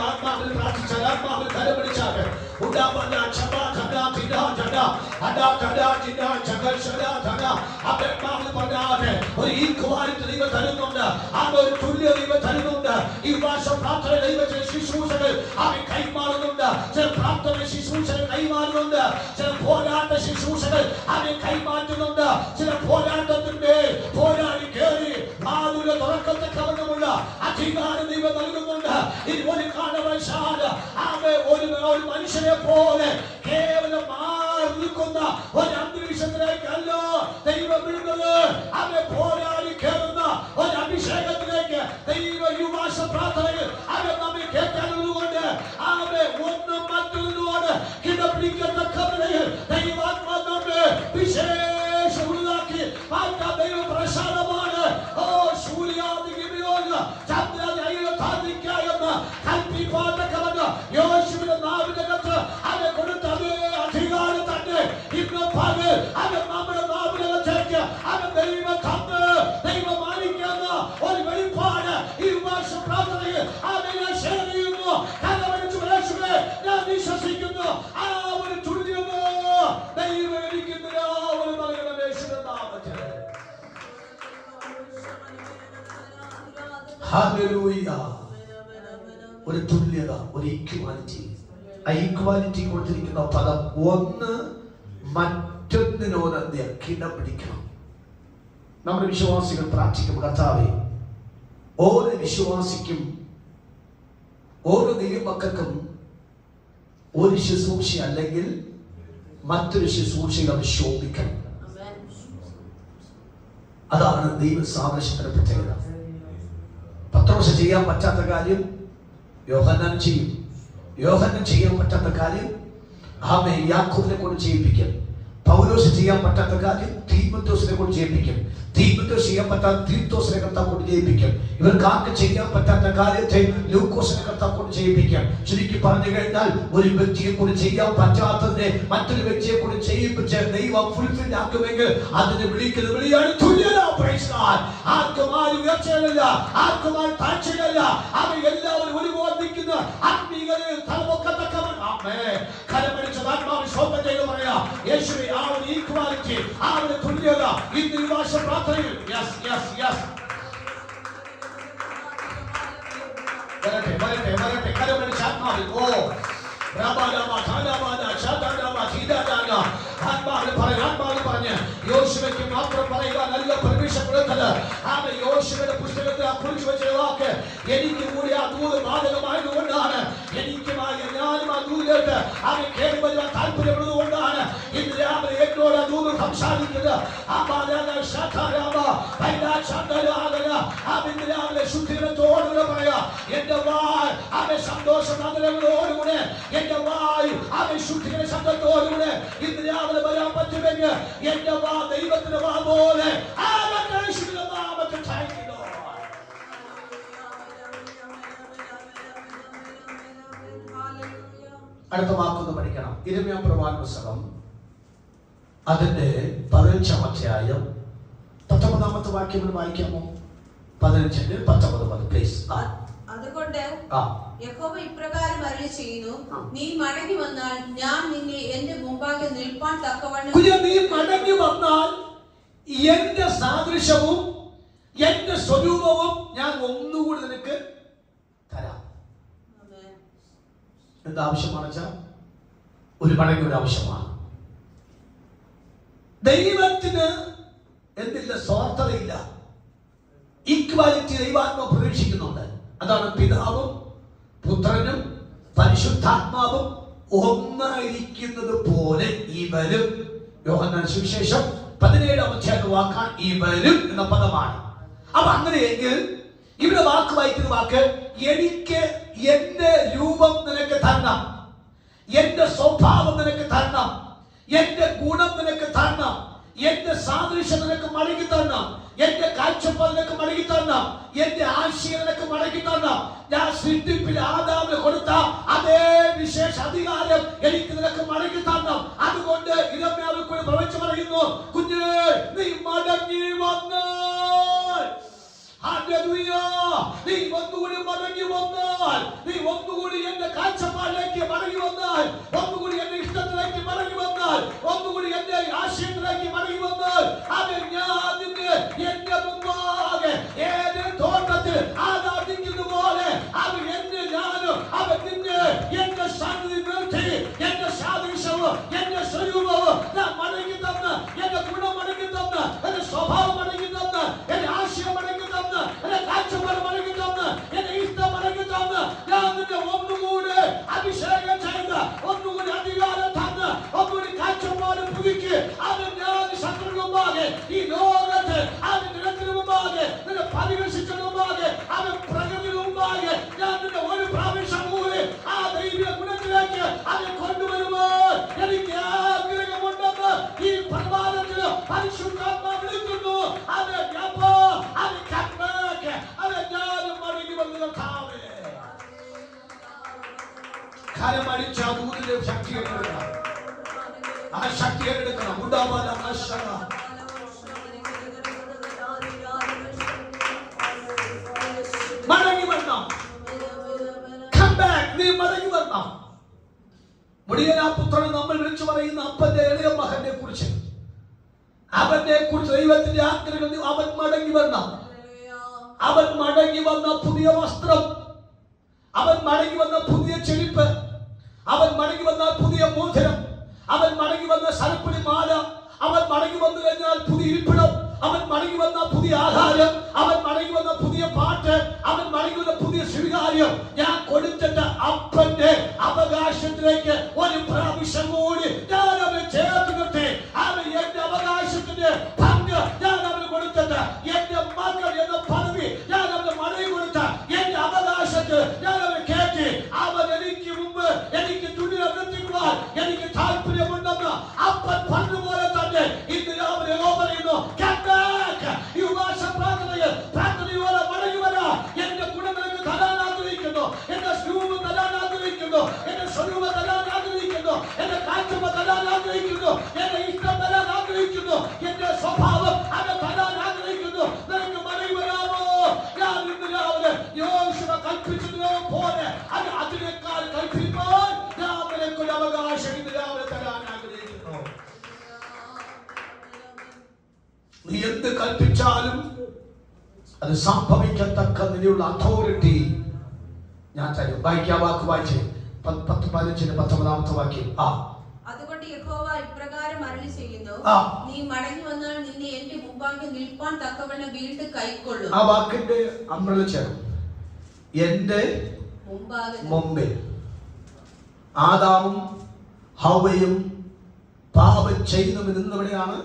ആത്മാവിൽ പ്രാർത്ഥിച്ചാൽ, ആത്മാവിൽ കരം പിടിച്ചാൽ ഒരു ഈക്വാലിറ്റി ദൈവം തരുന്നുണ്ട്, ഒരു തുല്യത ദൈവം തരുന്നുണ്ട്. ഈ വർഷം പ്രാർത്ഥന ദൈവത്തിന്റെ ശുശ്രൂഷകൾ അവൻ കൈമാറുന്നുണ്ട്. ചില പ്രാർത്ഥന ശുശ്രൂഷകൾ കൈമാറുന്നുണ്ട്, ചില പോരാട്ട ശുശ്രൂഷകൾ അവൻ കൈമാറ്റുന്നുണ്ട്. ചില പോരാട്ടത്തിന്റെ പോരാടി കയറി വാതിൽ തുറക്കത്തക്കവണ്ണമുള്ള അധികാരം ദൈവം നൽകുന്നുണ്ട്. ഇത് ഒരു കാരണവശാൽ ഒരു മനുഷ്യനെ പോലെ കേവലം മാറി നിൽക്കുന്ന ഒരു അന്തരീക്ഷത്തിലേക്കല്ല ദൈവം വിടുന്നത്. അവരെ പോരാടി കയറുന്ന ഒരു അഭിഷേകത്തിലേക്ക് ദൈവ യുവാശ പ്രാർത്ഥനകൾ അവരെ നമ്മെ കേൾക്കാനുള്ളതുകൊണ്ട് അവരെ ഒന്നും മറ്റൊന്നിനോട് കിടപിടിക്കത്തക്കവരെയും ദൈവാത്മാ നമ്മെ വിശേഷമുള്ളതാക്കി മാറ്റാൻ ദൈവം പ്രസാദമാണ്. ഓ സൂര്യാദി ചന്ദ്രകായെന്ന് കൽപ്പിപ്പാത്തക്കവന്ന് യോശുവിന്റെ നാവിനകത്ത് അവരെ കൊടുത്ത അതേ അധികാരം തന്നെ ഇന്ന് പകൽ അവൻ നമ്മുടെ നാവിനകത്തേക്ക് അവൻ ദൈവം തന്ന് ദൈവം മാനിക്കുന്ന ഒരു വെളിപ്പാട് ഈ വർഷം പ്രാർത്ഥനയിൽ അവനെ ഷെയർ ചെയ്യുന്നു. കരമടിച്ച് ഞാൻ വിശ്വസിക്കുന്നു. ആ ഒരു തുല്യത ദൈവം ഇരിക്കുന്ന ഒരു മകയുടെ യേശുവിന്റെ നാമത്തിൽ. ഹല്ലേലൂയ. ഒരു തുല്യത, ഒരു ഈക്വാലിറ്റി. ആ ഈക്വാലിറ്റി കൊടുത്തിരിക്കുന്ന പദം ഒന്ന് മറ്റൊന്നിനോട് കിടപിടിക്കണം. നമ്മുടെ വിശ്വാസികൾ പ്രാർത്ഥിക്കും, കർത്താവേ, ഓരോ വിശ്വാസിക്കും ഓരോ ദൈവമക്കൾക്കും ഒരു ശുശ്രൂഷ അല്ലെങ്കിൽ മറ്റൊരു ശുശ്രൂഷകൾ ശോഭിക്കണം. അതാണ് ദൈവ സാദൃശ്യത്തിന്റെ പ്രത്യേകത. പത്രോസ് ചെയ്യാൻ പറ്റാത്ത കാര്യം യോഹന്നാൻ ചെയ്യും. യോഹന്നാൻ ചെയ്യാൻ പറ്റാത്ത കാര്യം യാക്കോബിനെ കൊണ്ട് ചെയ്യിപ്പിക്കും. പൗലോസ് ചെയ്യാൻ പറ്റാത്ത കാര്യം തീമോഥെയോസിനെ കൊണ്ട് ചെയ്യിപ്പിക്കും. തീമോഥെയോസ് ചെയ്യാൻ പറ്റാത്ത തീത്തോസിനെ കർത്താവ് കൊണ്ട് ചെയ്യിപ്പിക്കും. ഇവർക്കാർക്ക് ചെയ്യാൻ പറ്റാത്ത കാര്യത്തെ ലൂക്കോസിനെ കർത്താവ് കൊണ്ട് ചെയ്യിപ്പിക്കും. ചുരുക്കി പറഞ്ഞു കഴിഞ്ഞാൽ ഒരു വ്യക്തിയെ കൊണ്ട് ചെയ്യാൻ പറ്റാത്തതിനെ മറ്റൊരു വ്യക്തിയെ കൊണ്ട് ചെയ്യിപ്പിച്ച് ദൈവം ഫുൾഫിൽ ആക്കുമെങ്കിൽ അതിനെ വിളിക്കുന്ന വിളിയാണ് തുല്യത. ആർക്കും ആരും ഉയർച്ചയില്ല, ആർക്കും ആരും താഴ്ചയില്ല. അവർ എല്ലാവരും ഒരുപോലെ നിൽക്കുന്ന ആത്മീയതയിൽ തലമൊക്കത്തക്കവൻ കരമടിച്ചത് ആത്മാവിൽ ശോഭ ചെയ്ത് പറയാ. യേശുവേ, ആ ഒരു ഈക്വാലിറ്റി, ആ ഒരു തുല്യത ഇന്ന് ഈ ഭാഷ പ്രാർത്ഥനയിൽ വരട്ടെ കരമടിച്ച ആത്മാവിൽ. ഓ പറഞ്ഞ് യോശുവയ്ക്ക് മാത്രം പറയുക നല്ല പെർമിഷൻ കൊടുത്തത്. യോശുവയുടെ പുസ്തകത്തിൽ കുറിച്ച് വെച്ച വാക്ക് എനിക്ക് കൂടി ആ ദൂത് ബാധകമായതുകൊണ്ടാണ്, എനിക്കുമായി ഞാനും ആ ദൂതിലേക്ക് അവൻ കയറി വരുവാൻ താല്പര്യപ്പെടുന്നതുകൊണ്ടാണ് ഇന്ന് രാവിലെ എന്നോട് ആ ദൂത് സംസാരിക്കുന്നത്. ഇന്ന് രാവിലെ ശുദ്ധീകരണത്തോടുകൂടെ പറയാ, എന്റെ വായ് അവൻ സന്തോഷം നഗരങ്ങളോടുകൂടെ, എന്റെ വായ് അവൻ ശുദ്ധീകരണ ശബ്ദത്തോടുകൂടെ ഇന്ന് രാവിലെ വരാൻ പറ്റുമെങ്കിൽ എന്റെ വാ ദൈവത്തിന്റെ വാ പോലെ അടുത്ത വാക്കൊന്ന് പഠിക്കണം. ഇരമ്യാ പ്രവാചക പുസ്തകം അതിന്റെ 15-ാം അധ്യായം 19ാമത്തെ വാക്യം വായിക്കാമോ? 15-19 പ്ലീസ്. അതുകൊണ്ട് യഹോവ ഇപ്രകാരം അരുളി ചെയ്യുന്നു, നീ മടങ്ങി വന്നാൽ ഞാൻ നിന്നെ എന്റെ മുമ്പാകെ നിൽപ്പാൻ തക്കവണ്ണം. നീ മടങ്ങി വന്നാൽ എന്റെ സാദൃശ്യവും എന്റെ സ്വരൂപവും ഞാൻ ഒന്നുകൂടി നിനക്ക് തരാം. എന്താവശ്യമാണ് വെച്ചാൽ ഒരു മടങ്ങി ഒരു ആവശ്യമാണ്. ദൈവത്തിന് എന്തില്ല? സ്വാർത്ഥതയില്ല. ഈക്വാലിറ്റി ദൈവാത്മ പ്രതീക്ഷിക്കുന്നുണ്ട്. അതാണ് പിതാവും പുത്രനും പരിശുദ്ധാത്മാവും ഒന്നായിരിക്കുന്നത് പോലെ ഇവരും. യോഹന്നാൻ സുവിശേഷം 17 വാക്കാണ് ഇവരും എന്ന പദമാണ്. അപ്പൊ അങ്ങനെയെങ്കിൽ ഇവിടെ വാക്ക് വായിക്കുന്ന വാക്ക്, എനിക്ക് എന്റെ രൂപം നിനക്ക് തരണം, എന്റെ സ്വഭാവം നിനക്ക് തരണം, എന്റെ ഗുണം നിനക്ക് തരണം, എന്റെ സാദൃശ്യം നിനക്ക് മടക്കി തരണം, എന്റെ കാഴ്ചപ്പാട് നിനക്ക് മടക്കി തരണം, എന്റെ ആശയം നിനക്ക് മടക്കി തരണം. ഞാൻ സൃഷ്ടിപ്പിൽ ആദാമിന് കൊടുത്ത അതേ വിശേഷ അധികാരം എനിക്ക് നിനക്ക് മടക്കി തരണം. അതുകൊണ്ട് ഇരമ്യാവിൽ കൂടി പ്രവചിച്ചു പറയുന്നു, കുഞ്ഞേ നീ മടങ്ങി വന്നാൽ, നീ ഒന്നുകൂടി മടങ്ങി വന്നാൽ, നീ ഒന്നുകൂടി എന്റെ കാഴ്ചപ്പാടിലേക്ക് മടങ്ങി വന്നാൽ, ഒന്നുകൂടി എന്റെ ഇഷ്ടത്തിലേക്ക് മടങ്ങി വന്നാൽ, ഒന്നുകൂടി എന്റെ ആശയത്തിലേക്ക് മടങ്ങി വന്നാൽ, അത് ഞാൻ നിന്നെ എന്റെ മുമ്പാകെ ഏത് തോട്ടത്തിൽ ആരാധിക്കുന്ന പോലെ അത് എന്നെ ഞാനും അവൻ നിന്നെ എന്റെ സന്നിധി നിർത്തി എന്റെ സാദൃശ്യവും എന്റെ സ്വരൂപവും ഞാൻ മടങ്ങി തന്ന്, എന്റെ ഗുണം മടങ്ങി തന്ന്, എന്റെ സ്വഭാവം മടങ്ങി തന്ന്, എന്റെ ആശയം മടങ്ങി തന്ന്, എന്റെ കാഴ്ചപ്പാട് മടങ്ങി തന്ന്, എന്റെ ഇഷ്ടം മടങ്ങി തന്ന്, ഞാൻ നിന്നെ ഒന്നുകൂടി അഭിഷേകം ചെയ്ത് ഒന്നുകൂടി അധികാരം തന്ന് ഒന്നുകൂടി കാഴ്ചപ്പാട് പുതുക്കി അത് ഞാൻ ശത്രുവിന് മുമ്പാകെ ഈ ലോകത്ത് അത് നിരത്തിന് മുമ്പാകെ നിന്നെ പരിഹസിച്ചതിന് മുമ്പാകെ അത് പ്രകൃതിന് മുമ്പാകെ ഞാൻ നിന്നെ ഒരു പ്രാവശ്യം കൂടി ആ ദൈവിക ഗുണത്തിലേക്ക് അത് കൊണ്ടുവരുമ്പോൾ എനിക്ക് ആഗ്രഹമുണ്ടെന്ന് ഈ പ്രഭാതത്തിൽ പരിശുദ്ധാത്മാ വിളിക്കുന്നു. അത് അത് കർമ്മക്ക് അത് ഞാനും മടങ്ങി വന്നു കർത്താവേ. കരമടിച്ച ദൂതിന്റെ ശക്തി എടുക്കണം, ആ ശക്തി എടുക്കണം. മടങ്ങി വരണം, നീ മടങ്ങി വരണം. മുടിയനാപുത്രൻ നമ്മൾ വിളിച്ചു പറയുന്ന അപ്പന്റെ ഇളയ മകനെ കുറിച്ച്, അവനെ കുറിച്ച് ദൈവത്തിന്റെ ആഗ്രഹം, അവൻ മടങ്ങി വരണം. അവൻ മടങ്ങി വന്ന പുതിയ വസ്ത്രം, അവൻ മടങ്ങി വന്ന പുതിയ ചെരുപ്പ്, അവൻ മടങ്ങി വന്ന പുതിയ മോതിരം, അവൻ മടങ്ങി വന്ന സരപ്പണി മാല, അവൻ മടങ്ങി വന്നു കഴിഞ്ഞാൽ പുതിയ ഇരിപ്പിടം, അവൻ മടങ്ങി വന്ന പുതിയ ആഹാരം, അവൻ മടങ്ങി വന്ന പുതിയ പാട്ട്, അവൻ മടങ്ങി വന്ന പുതിയ സ്വീകാര്യം. ഞാൻ കൊടുത്തിട്ട് അപ്പന്റെ അവകാശത്തിലേക്ക് ഒരു പ്രാവശ്യം കൂടി ഞാൻ അവനെ ചേർത്ത് നിർത്തി. അവൻ എന്റെ അവകാശത്തിന്റെ പങ്ക് ഞാൻ അവന് കൊടുത്തിട്ട്, എന്റെ മക്കൾ എന്ന പദവി ഞാൻ അവന് മടങ്ങി കൊടുത്ത എന്റെ അവകാശത്ത് ഞാൻ അവനെ കയറ്റി. അവൻ എനിക്ക് മുമ്പ് എനിക്ക് തുണി നിർത്തിക്കുവാൻ എനിക്ക് താല്പര്യമുണ്ടെന്ന് അപ്പൻ പറഞ്ഞതുപോലെ തന്നെ ഇന്ന് രാവിലെ പറയുന്നു, പ്രാർത്ഥനയോടെ മടങ്ങി വരാ. എന്റെ ഗുണങ്ങൾക്ക് തരാൻ ആഗ്രഹിക്കുന്നു, എന്റെ സ്വരൂപം തരാൻ ആഗ്രഹിക്കുന്നു, എന്റെ സ്വരൂപം തരാൻ ആഗ്രഹിക്കുന്നു, എന്റെ കാഴ്ച തരാൻ ആഗ്രഹിക്കുന്നു, എന്റെ ഇഷ്ടം തരാൻ ആഗ്രഹിക്കുന്നു, എന്റെ സ്വഭാവം അത് തരാൻ ആഗ്രഹിക്കുന്നു. നിനക്ക് മടങ്ങി വരാമോ? ഞാൻ ഇന്ന് രാവിലെ യോശുവ കൽപ്പിച്ചതിനെ പോലെ അത് അതിനേക്കാൾ കൽപ്പിക്കാൻ ഞാൻ നിനക്കൊരു അവകാശം ഇന്ന് രാവിലെ തരാൻ ആഗ്രഹിക്കുന്നു. നീ എന്ത് കൽപ്പിച്ചാലും അത് സംഭവിക്കത്തക്ക നിലയുള്ള അതോറിറ്റി ഞാൻ തരും. വായിക്കാ വാക്ക് വായിച്ച് 10-15 വാക്യം. അതുകൊണ്ട് യഹോവ ഇപ്രകാരം അരുളി ചെയ്യുന്നു, നീ മടങ്ങി വന്നാൽ നിന്നെ എന്റെ മുമ്പാകെ നിൽപ്പാൻ തക്കവണ്ണം വീണ്ടും കൈക്കൊള്ളും. ആ വാക്കിന്റെ അമ്പ്രല ചേർക്കും. എന്റെ മുമ്പിൽ ആദാമും ഹവ്വയും പാപം ചെയ്യുന്നവൻ നിന്നവിടെയാണ്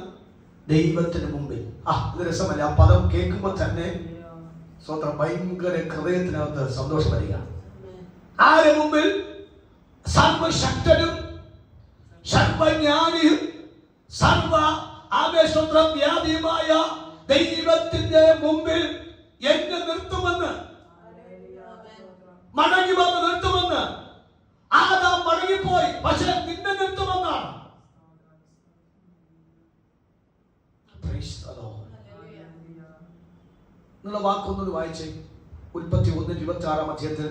ദൈവത്തിന് മുമ്പിൽ. ഇത് രസമല്ല, ആ പദം കേൾക്കുമ്പോൾ തന്നെ സ്വന്തം ഭയങ്കര ഹൃദയത്തിനകത്ത് സന്തോഷം വരിക. ആരെ മുമ്പിൽ? സർവശക്തനും സർവജ്ഞാനിയും സർവ ആവേശോത്രം വ്യാപിയുമായ ദൈവത്തിന്റെ മുമ്പിൽ എന്നെ നിർത്തുമെന്ന്, മടങ്ങി വന്ന് നിർത്തുമെന്ന്. ആദാം മടങ്ങിപ്പോയി, പക്ഷെ നിന്നെ നിർത്തുമെന്നാണ്. എന്നുള്ള വാക്കൊന്നത് വായിച്ചേ. ഉൽപ്പത്തി 1:26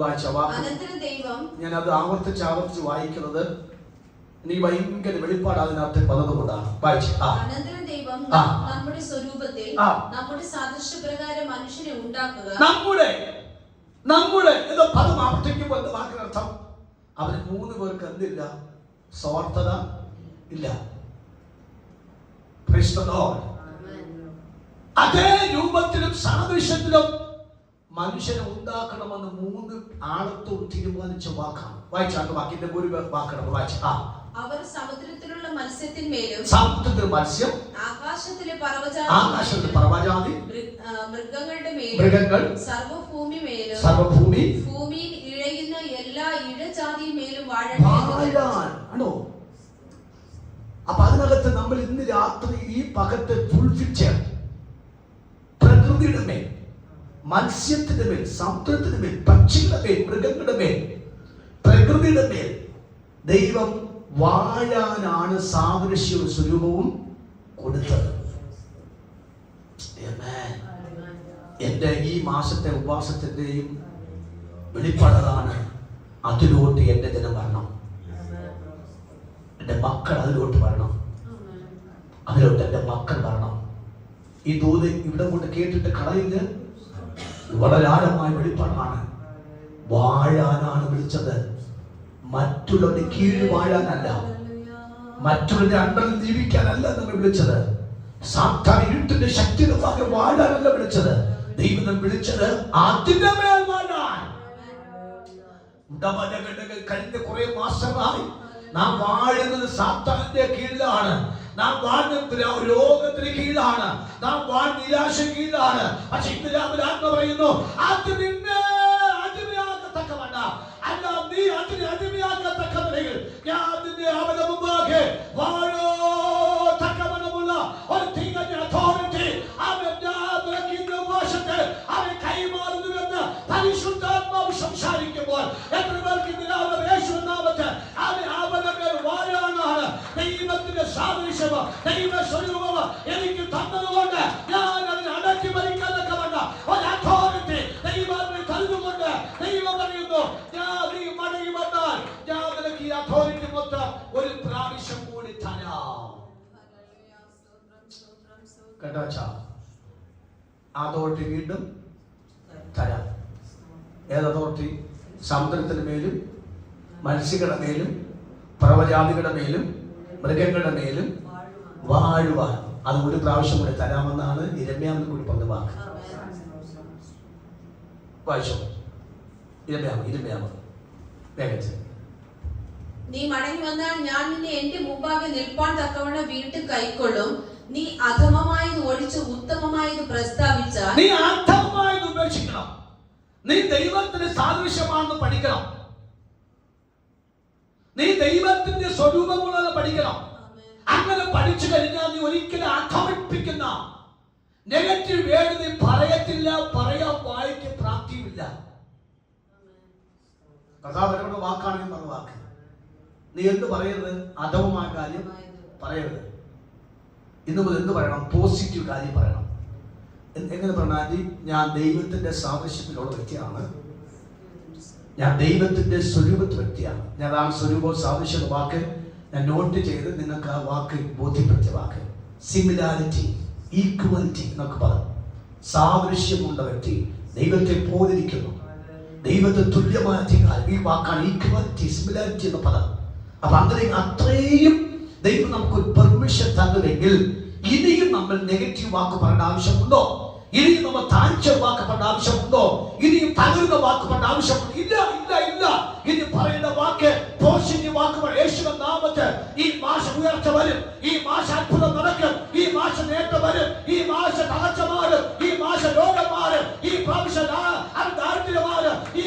വായിച്ച വാക്ക്. ഞാൻ അത് ആവർത്തിച്ച് വായിക്കുന്നത് എനിക്ക് ഭയങ്കര വെളിപ്പാട് അതിനകത്ത് പലതുകൊണ്ടാണ്. വായിച്ചു. അനന്തരം ദൈവം നമ്മുടെ സ്വരൂപത്തിൽ നമ്മുടെ സാദൃശ്യപ്രകാരം മനുഷ്യനെ ഉണ്ടാക്കുക. നമ്മുടെ എന്ന പദം ആവർത്തിക്കുമ്പോൾ എന്ത് വാക്കിനർത്ഥം? അവന് 3 പേർക്ക് എന്തില്ല? സ്വാർത്ഥത ഇല്ല. Praise the Lord. അതേ രൂപത്തിലും സാദൃശ്യത്തിലും മനുഷ്യനെ ഉണ്ടാക്കണമെന്ന് 3 ആളത്തോട് തീരുമാനിച്ച വാക്കാണ്. വായിച്ചാട്ട് വാക്കിന്റെ ഒരു വാക്കാണ് വായിച്ച. അവർ സമുദ്രത്തിലുള്ള മത്സ്യത്തിന്മേലും, മത്സ്യം, ആകാശത്തിലെ പർവ്വജാതി, മൃഗങ്ങൾ, സർവ്വഭൂമി, ഭൂമിയിൽ ഇഴയുന്ന എല്ലാ ഇഴജാതിമേലും വാഴാണോ? അപ്പൊ അതിനകത്ത് നമ്മൾ ഇന്ന് രാത്രി ഈ പകത്തെ ഫുൾഫിൽ ചെയ്യണം. പ്രകൃതിയുടെ മേൽ, മത്സ്യത്തിന്റെ മേൽ, സമുദ്രത്തിന്റെ മേൽ, പക്ഷികളുടെ മേൽ, മൃഗങ്ങളുടെ മേൽ, പ്രകൃതിയുടെ മേൽ ദൈവം വാഴാനാണ് സാദൃശ്യവും സ്വരൂപവും കൊടുത്തത്. എന്റെ ഈ മാസത്തെ ഉപവാസത്തിന്റെയും വെളിപ്പാടാണ്. അതിലോട്ട് എന്റെ ജനം വരണം, എന്റെ മക്കൾ അതിലോട്ട് വരണം, അതിലോട്ട് എന്റെ മക്കൾ വരണം. ഈ ദൂത് ഇവിടെ കൊണ്ട് കേട്ടിട്ട് കളയില്ല. വളരെ ആഴമായ വെളിപ്പാടാണ്. വാഴാനാണ് വിളിച്ചത്, മറ്റുള്ളവരുടെ കീഴിൽ വാഴാനല്ല, മറ്റുള്ളവരുടെ അണ്ടറിൽ ജീവിക്കാനല്ല നമ്മൾ വിളിച്ചത്. സാത്താൻ ഇരുട്ടിന്റെ ശക്തിയുടെ ഭാഗം വാഴാനല്ല വിളിച്ചത്. ദൈവം വിളിച്ചത് അതിന്റെ മേൽ വാഴാൻ. കഴിഞ്ഞ കുറെ മാസമായി നാം വാഴുന്നത് സാത്താന്റെ കീഴിലാണ്. നാം വാഴുന്നത് രോഗത്തിന് കീഴിലാണ്. നാം വാഴുന്ന നിരാശ കീഴിലാണ്. പക്ഷെ ഇന്ന് രാവിലെ ആത്മ പറയുന്നു, അത് നിന്നെ അടിമയാക്കത്തക്കവണ്ണ അല്ല, നീ അതിനെ അടിമയാക്കത്തക്ക നിലയിൽ ഞാൻ നിന്നെ അവന്റെ മുമ്പാകെ വാഴോ തക്കവണ്ണമുള്ള ഒരു തികഞ്ഞ അതോറിറ്റി അവൻ അവൻ കൈമാറുന്നുവെന്ന് പരിശുദ്ധാത്മാവ് സംസാരിക്കുമ്പോൾ എത്ര പേർക്ക് അവനൊക്കെ വാഴാനാണ് ദൈവത്തിന്റെ സാദൃശ്യമോ ദൈവ സ്വരൂപമോ എനിക്ക് തന്നതുകൊണ്ട് ഞാൻ അതിനെ അടക്കി ഭരിക്കാനൊക്കെ ഒരു അതോറിറ്റി ദൈവം തന്നുകൊണ്ട് ദൈവം പറയുന്നു, ഞാൻ നീ മടങ്ങി വന്നാൽ ഞാൻ നിനക്ക് ഈ അതോറിറ്റി മൊത്തം ഒരു പ്രാവശ്യം കൂടി തരാം. കേട്ടാ? അതോറിറ്റി വീണ്ടും തരാം. ഏതോറിറ്റി? സമുദ്രത്തിന് മേലും, മത്സ്യങ്ങളുടെ മേലും, പർവ്വജാതികളുടെ മേലും, മൃഗങ്ങളുടെ മേലും വാഴുവാൻ അത് ഒരു പ്രാവശ്യം കൂടി തരാമെന്നാണ് ഇരമ്യാവിനെ കൂടി പറഞ്ഞ വാക്ക്. വായിച്ചോ? ഇരമ്യാവ് വേഗത്തിൽ. നീ മടങ്ങി വന്നാൽ ഞാൻ നിന്നെ എന്റെ മുമ്പാകെ നിൽപ്പാൻ തക്കവണ്ണം വീണ്ടും കൈക്കൊള്ളും. നീ അധമമായത് ഒഴിച്ച് ഉത്തമമായത് പ്രസ്താവിച്ചാൽ നീ അധമമായത് ഉപേക്ഷിക്കണം. നീ ദൈവത്തിന്റെ സാദൃശ്യമാണെന്ന് പഠിക്കണം. നീ ദൈവത്തിന്റെ സ്വരൂപമുള്ളത് പഠിക്കണം. അങ്ങനെ പഠിച്ചു കഴിഞ്ഞാൽ നീ ഒരിക്കലും അധമിപ്പിക്കുന്ന നെഗറ്റീവ് വേർഡ് നീ പറയത്തില്ല, പറയാൻ വായിക്ക് പ്രാപ്തിയുമില്ല. കഥാപരയുടെ വാക്കാണ് ഞാൻ പറഞ്ഞ വാക്ക്. നീ എന്ത് പറയരുത്? അധമമായ കാര്യം പറയരുത്. ഇന്ന് മുതൽ എന്ത് പറയണം? പോസിറ്റീവ് കാര്യം പറയണം. എങ്ങനെ പറഞ്ഞാൽ, ഞാൻ ദൈവത്തിന്റെ സാദൃശ്യത്തിലുള്ള വ്യക്തിയാണ്, ഞാൻ ദൈവത്തിന്റെ സ്വരൂപത്തിൽ വ്യക്തിയാണ്. ഞാൻ ആ സ്വരൂപവും സാദൃശ്യ വാക്ക് ഞാൻ നോട്ട് ചെയ്ത് നിങ്ങൾക്ക് ആ വാക്ക് ബോധ്യപ്പെടുത്തിയ വാക്ക്. സിമിലാരിറ്റി, ഈക്വാലിറ്റി എന്നൊക്കെ പറഞ്ഞു. സാദൃശ്യമുള്ള വ്യക്തി ദൈവത്തെ പോലിരിക്കുന്നു, ദൈവത്തെ തുല്യമായ ഈ വാക്കാണ് ഈക്വാലിറ്റി, സിമിലാരിറ്റി എന്ന പദം. അപ്പൊ അങ്ങനെ അത്രയും ദൈവം നമുക്ക് പെർമിഷൻ തന്നുവെങ്കിൽ ഇനിയും നമ്മൾ നെഗറ്റീവ് വാക്ക് പറയേണ്ട ആവശ്യമുണ്ടോ? ഇനിയും നമ്മൾ താഴ്ച വാക്ക് പറയേണ്ട ആവശ്യമുണ്ടോ? ഇനിയും തകരുന്ന വാക്ക് പറയേണ്ട ആവശ്യമുണ്ടോ? ഇല്ല ഇല്ല ഇല്ല. ഇനി പറയേണ്ട വാക്ക് പോസിറ്റീവ് വാക്ക്. യേശുവിന്റെ നാമത്തിൽ ഈ മാസം ഉയർച്ച വരും, ഈ മാസം അത്ഭുതം നടക്കും, ഈ മാസം നേട്ടം വരും, ഈ മാസം തകർച്ച മാറും, ഈ മാസം രോഗം മാറും, ഈ പ്രാവശ്യം ദാരിദ്ര്യം മാറും, ഈ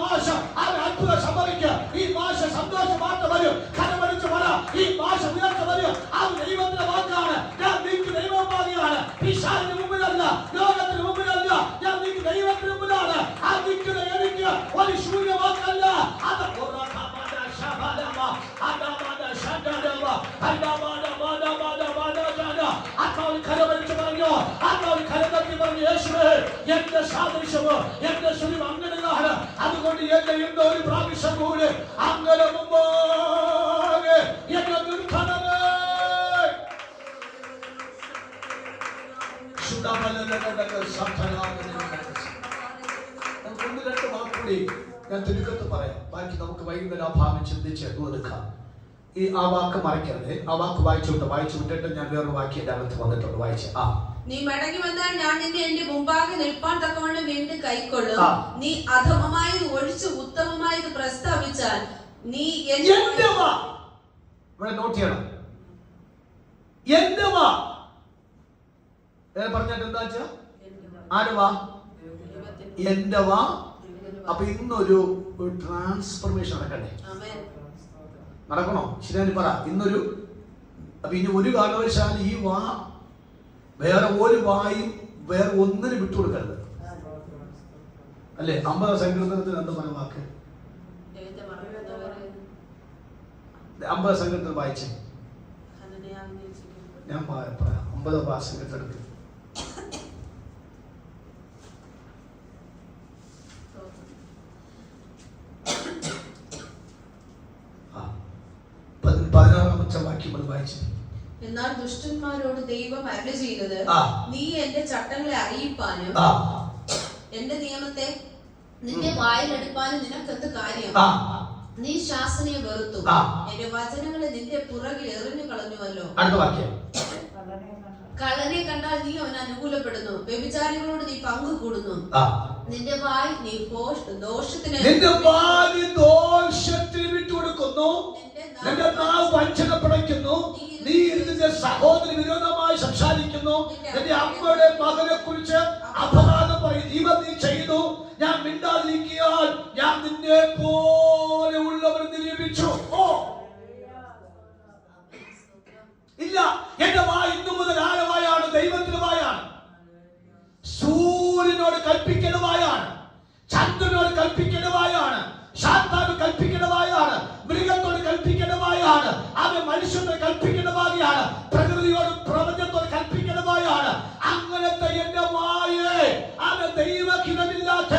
മാസം അത്ഭുതം സംഭവിക്കും, ഈ മാസം സന്തോഷം മാറ്റം വരും, കരമടിച്ച് വരാം, ഈ മാസം ഉയർച്ച വരും. അത് ദൈവത്തിന്റെ വാക്കാണ്. ഞാൻ നിങ്ങൾക്ക് ദൈവമാകിയാണ്, പിശാചിന് മുമ്പിലല്ല, ലോകത്തിന് മുമ്പിലല്ല, ഞാൻ നിങ്ങൾക്ക് ദൈവത്തിന് മുമ്പിലാണ്. ആ നിൽക്കുന്ന എനിക്ക് ഒരു ശൂന്യവാക്കല്ല. അത് കരമടിച്ച് പറഞ്ഞോ, എന്റെ സാദൃശ്യമോ എന്റെ സ്വരം അങ്ങനെയാണ്. അതുകൊണ്ട് എന്നെ എന്തോ ഒരു പ്രാവശ്യം കൂടെ അങ്ങനെ മുമ്പാകെ എന്നെ നിർത്തണമേ. ഒന്ന് രണ്ട് വാക്കുകൂടി ഞാൻ തിരുക്കത്ത് പറയാം. ബാക്കി നമുക്ക് വൈകുന്നേരം ആ ഭാഗം ചിന്തിച്ച് ഒതുക്കാം. ആ വാക്ക് മറക്കരുത്. ആ വാക്ക് വായിച്ചു വിട്ടിട്ട് ഞാൻ വേറൊരു വാക്യം എന്റെ അകത്ത് വന്നിട്ടുണ്ട്. വായിച്ച് നീ മടങ്ങി വന്നാൽ ഞാൻ നിന്നെ എന്റെ മുമ്പാകെ നിൽപ്പാൻ തക്കവണ്ണം വീണ്ടും കൈക്കൊള്ളും. നീ അധമമായത് ഒഴിച്ച് ഉത്തമമായത് പ്രസ്താവിച്ചാൽ നീ എന്റെ വാ. ഇവിടെ നോട്ട് ചെയ്യണം. എന്റെ വാ പറഞ്ഞിട്ട് എന്താ വെച്ചാ ആര് വാ? എന്റെ വാ. അപ്പൊ ഇന്നൊരു ട്രാൻസ്ഫർമേഷൻ നടക്കണ്ടേ? നടക്കണോ? ശരിയാണ് പറ. ഇന്നൊരു അപ്പൊ ഇനി ഒരു കാരണവശാലും ഈ വാ വേറെ ഒരു വായും വേറെ ഒന്നിനും വിട്ടുകൊടുക്കരുത്. അല്ലേ? 50 സങ്കീർത്തനത്തിന് എന്താ പറഞ്ഞ വാക്ക്? 50 സങ്കീർത്തനം വായിച്ചേ. ഞാൻ പറയാം. 50 സങ്കീർത്തനത്തിൽ എന്നാൽ ദുഷ്ടന്മാരോട് ദൈവം അരുളി ചെയ്യുന്നത്, നീ എന്റെ ചട്ടങ്ങളെ അറിയിപ്പാനും എന്റെ നിയമത്തെ നിന്റെ വായിലെടുപ്പാനും നിനക്കെന്ത് കാര്യം? നീ ശാസനയെ വെറുത്തു, എന്റെ വചനങ്ങളെ നിന്റെ പുറകിൽ എറിഞ്ഞു കളഞ്ഞുവല്ലോ. കള്ളനെ കണ്ടാൽ നീ അവൻ അനുകൂലപ്പെടുന്നു, വ്യഭിചാരികളോട് നീ പങ്കു കൂടുന്നു. നിന്റെ വായ് നീ ദോഷത്തിന് വിട്ടുകൊടുക്കുന്നു, നിന്റെ നാവ് വഞ്ചന പടയ്ക്കുന്നു, നീ നിന്റെ സഹോദരി വിരോധമായി സംസാരിക്കുന്നു, നിന്റെ അമ്മയുടെ മകനെ കുറിച്ച് അപരാധം പറയും. ഇവൻ നീ ചെയ്തു, ഞാൻ മിണ്ടാതിരിക്കാൻ ഞാൻ നിന്നെ പോലെ ഉള്ളവർ നിരൂപിച്ചു. ഇല്ല, എന്റെ വായ ഇന്നു മുതൽ ആഴവായാണ്, ദൈവത്തിന്റെ വായാണ്. സൂര്യനോട് കൽപ്പിക്കുന്ന വായാണ്, ചന്ദ്രനോട് കൽപ്പിക്കുന്ന വായാണ്, സാത്താന് കൽപ്പിക്കുന്ന വായാണ്, മൃഗത്തോട് കൽപ്പിക്കുന്ന വായാണ്, അവൻ മനുഷ്യനോട് കൽപ്പിക്കുന്ന വായാണ്, പ്രകൃതിയോട് പ്രപഞ്ചത്തോട് കൽപ്പിക്കുന്ന വായാണ്. അങ്ങനത്തെ എന്റെ വായെ അവൻ ദൈവഹിതമില്ലാത്ത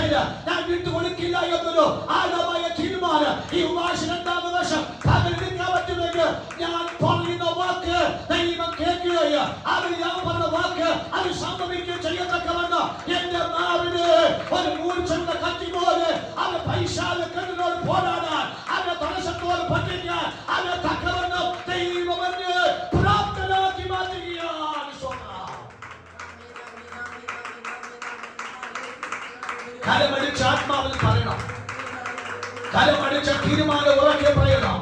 ഞാൻ വിട്ടുകൊടുക്കില്ല എന്നൊരു ആഴമായ തീരുമാനം ഈ വർഷം 2ാം വർഷം പകലെടുക്കാൻ പറ്റുമെങ്കിൽ ഞാൻ പറയുന്ന വാക്ക് ദൈവം കേൾക്കുകയോ അവൻ ഞാൻ പറഞ്ഞ വാക്ക് അത് സംഭവിക്കുകയും ചെയ്യത്തക്കവണ്ണം എന്റെ നാവിന് ഒരു മൂർച്ചയുടെ കത്തി പോലെ അവൻ പൈശാചികനോട് പോരാടാൻ, അവനെ തടസ്സത്തോട് പറ്റിക്കാൻ, അവനെ തക്കവണ്ണം ദൈവം എന്നെ പ്രാപ്തനാക്കി മാറ്റുകയാണ്. കലമടിച്ച ആത്മാവിൽ പറയണം, കലമടിച്ച തീരുമാനം ഉറക്കെ പറയണം.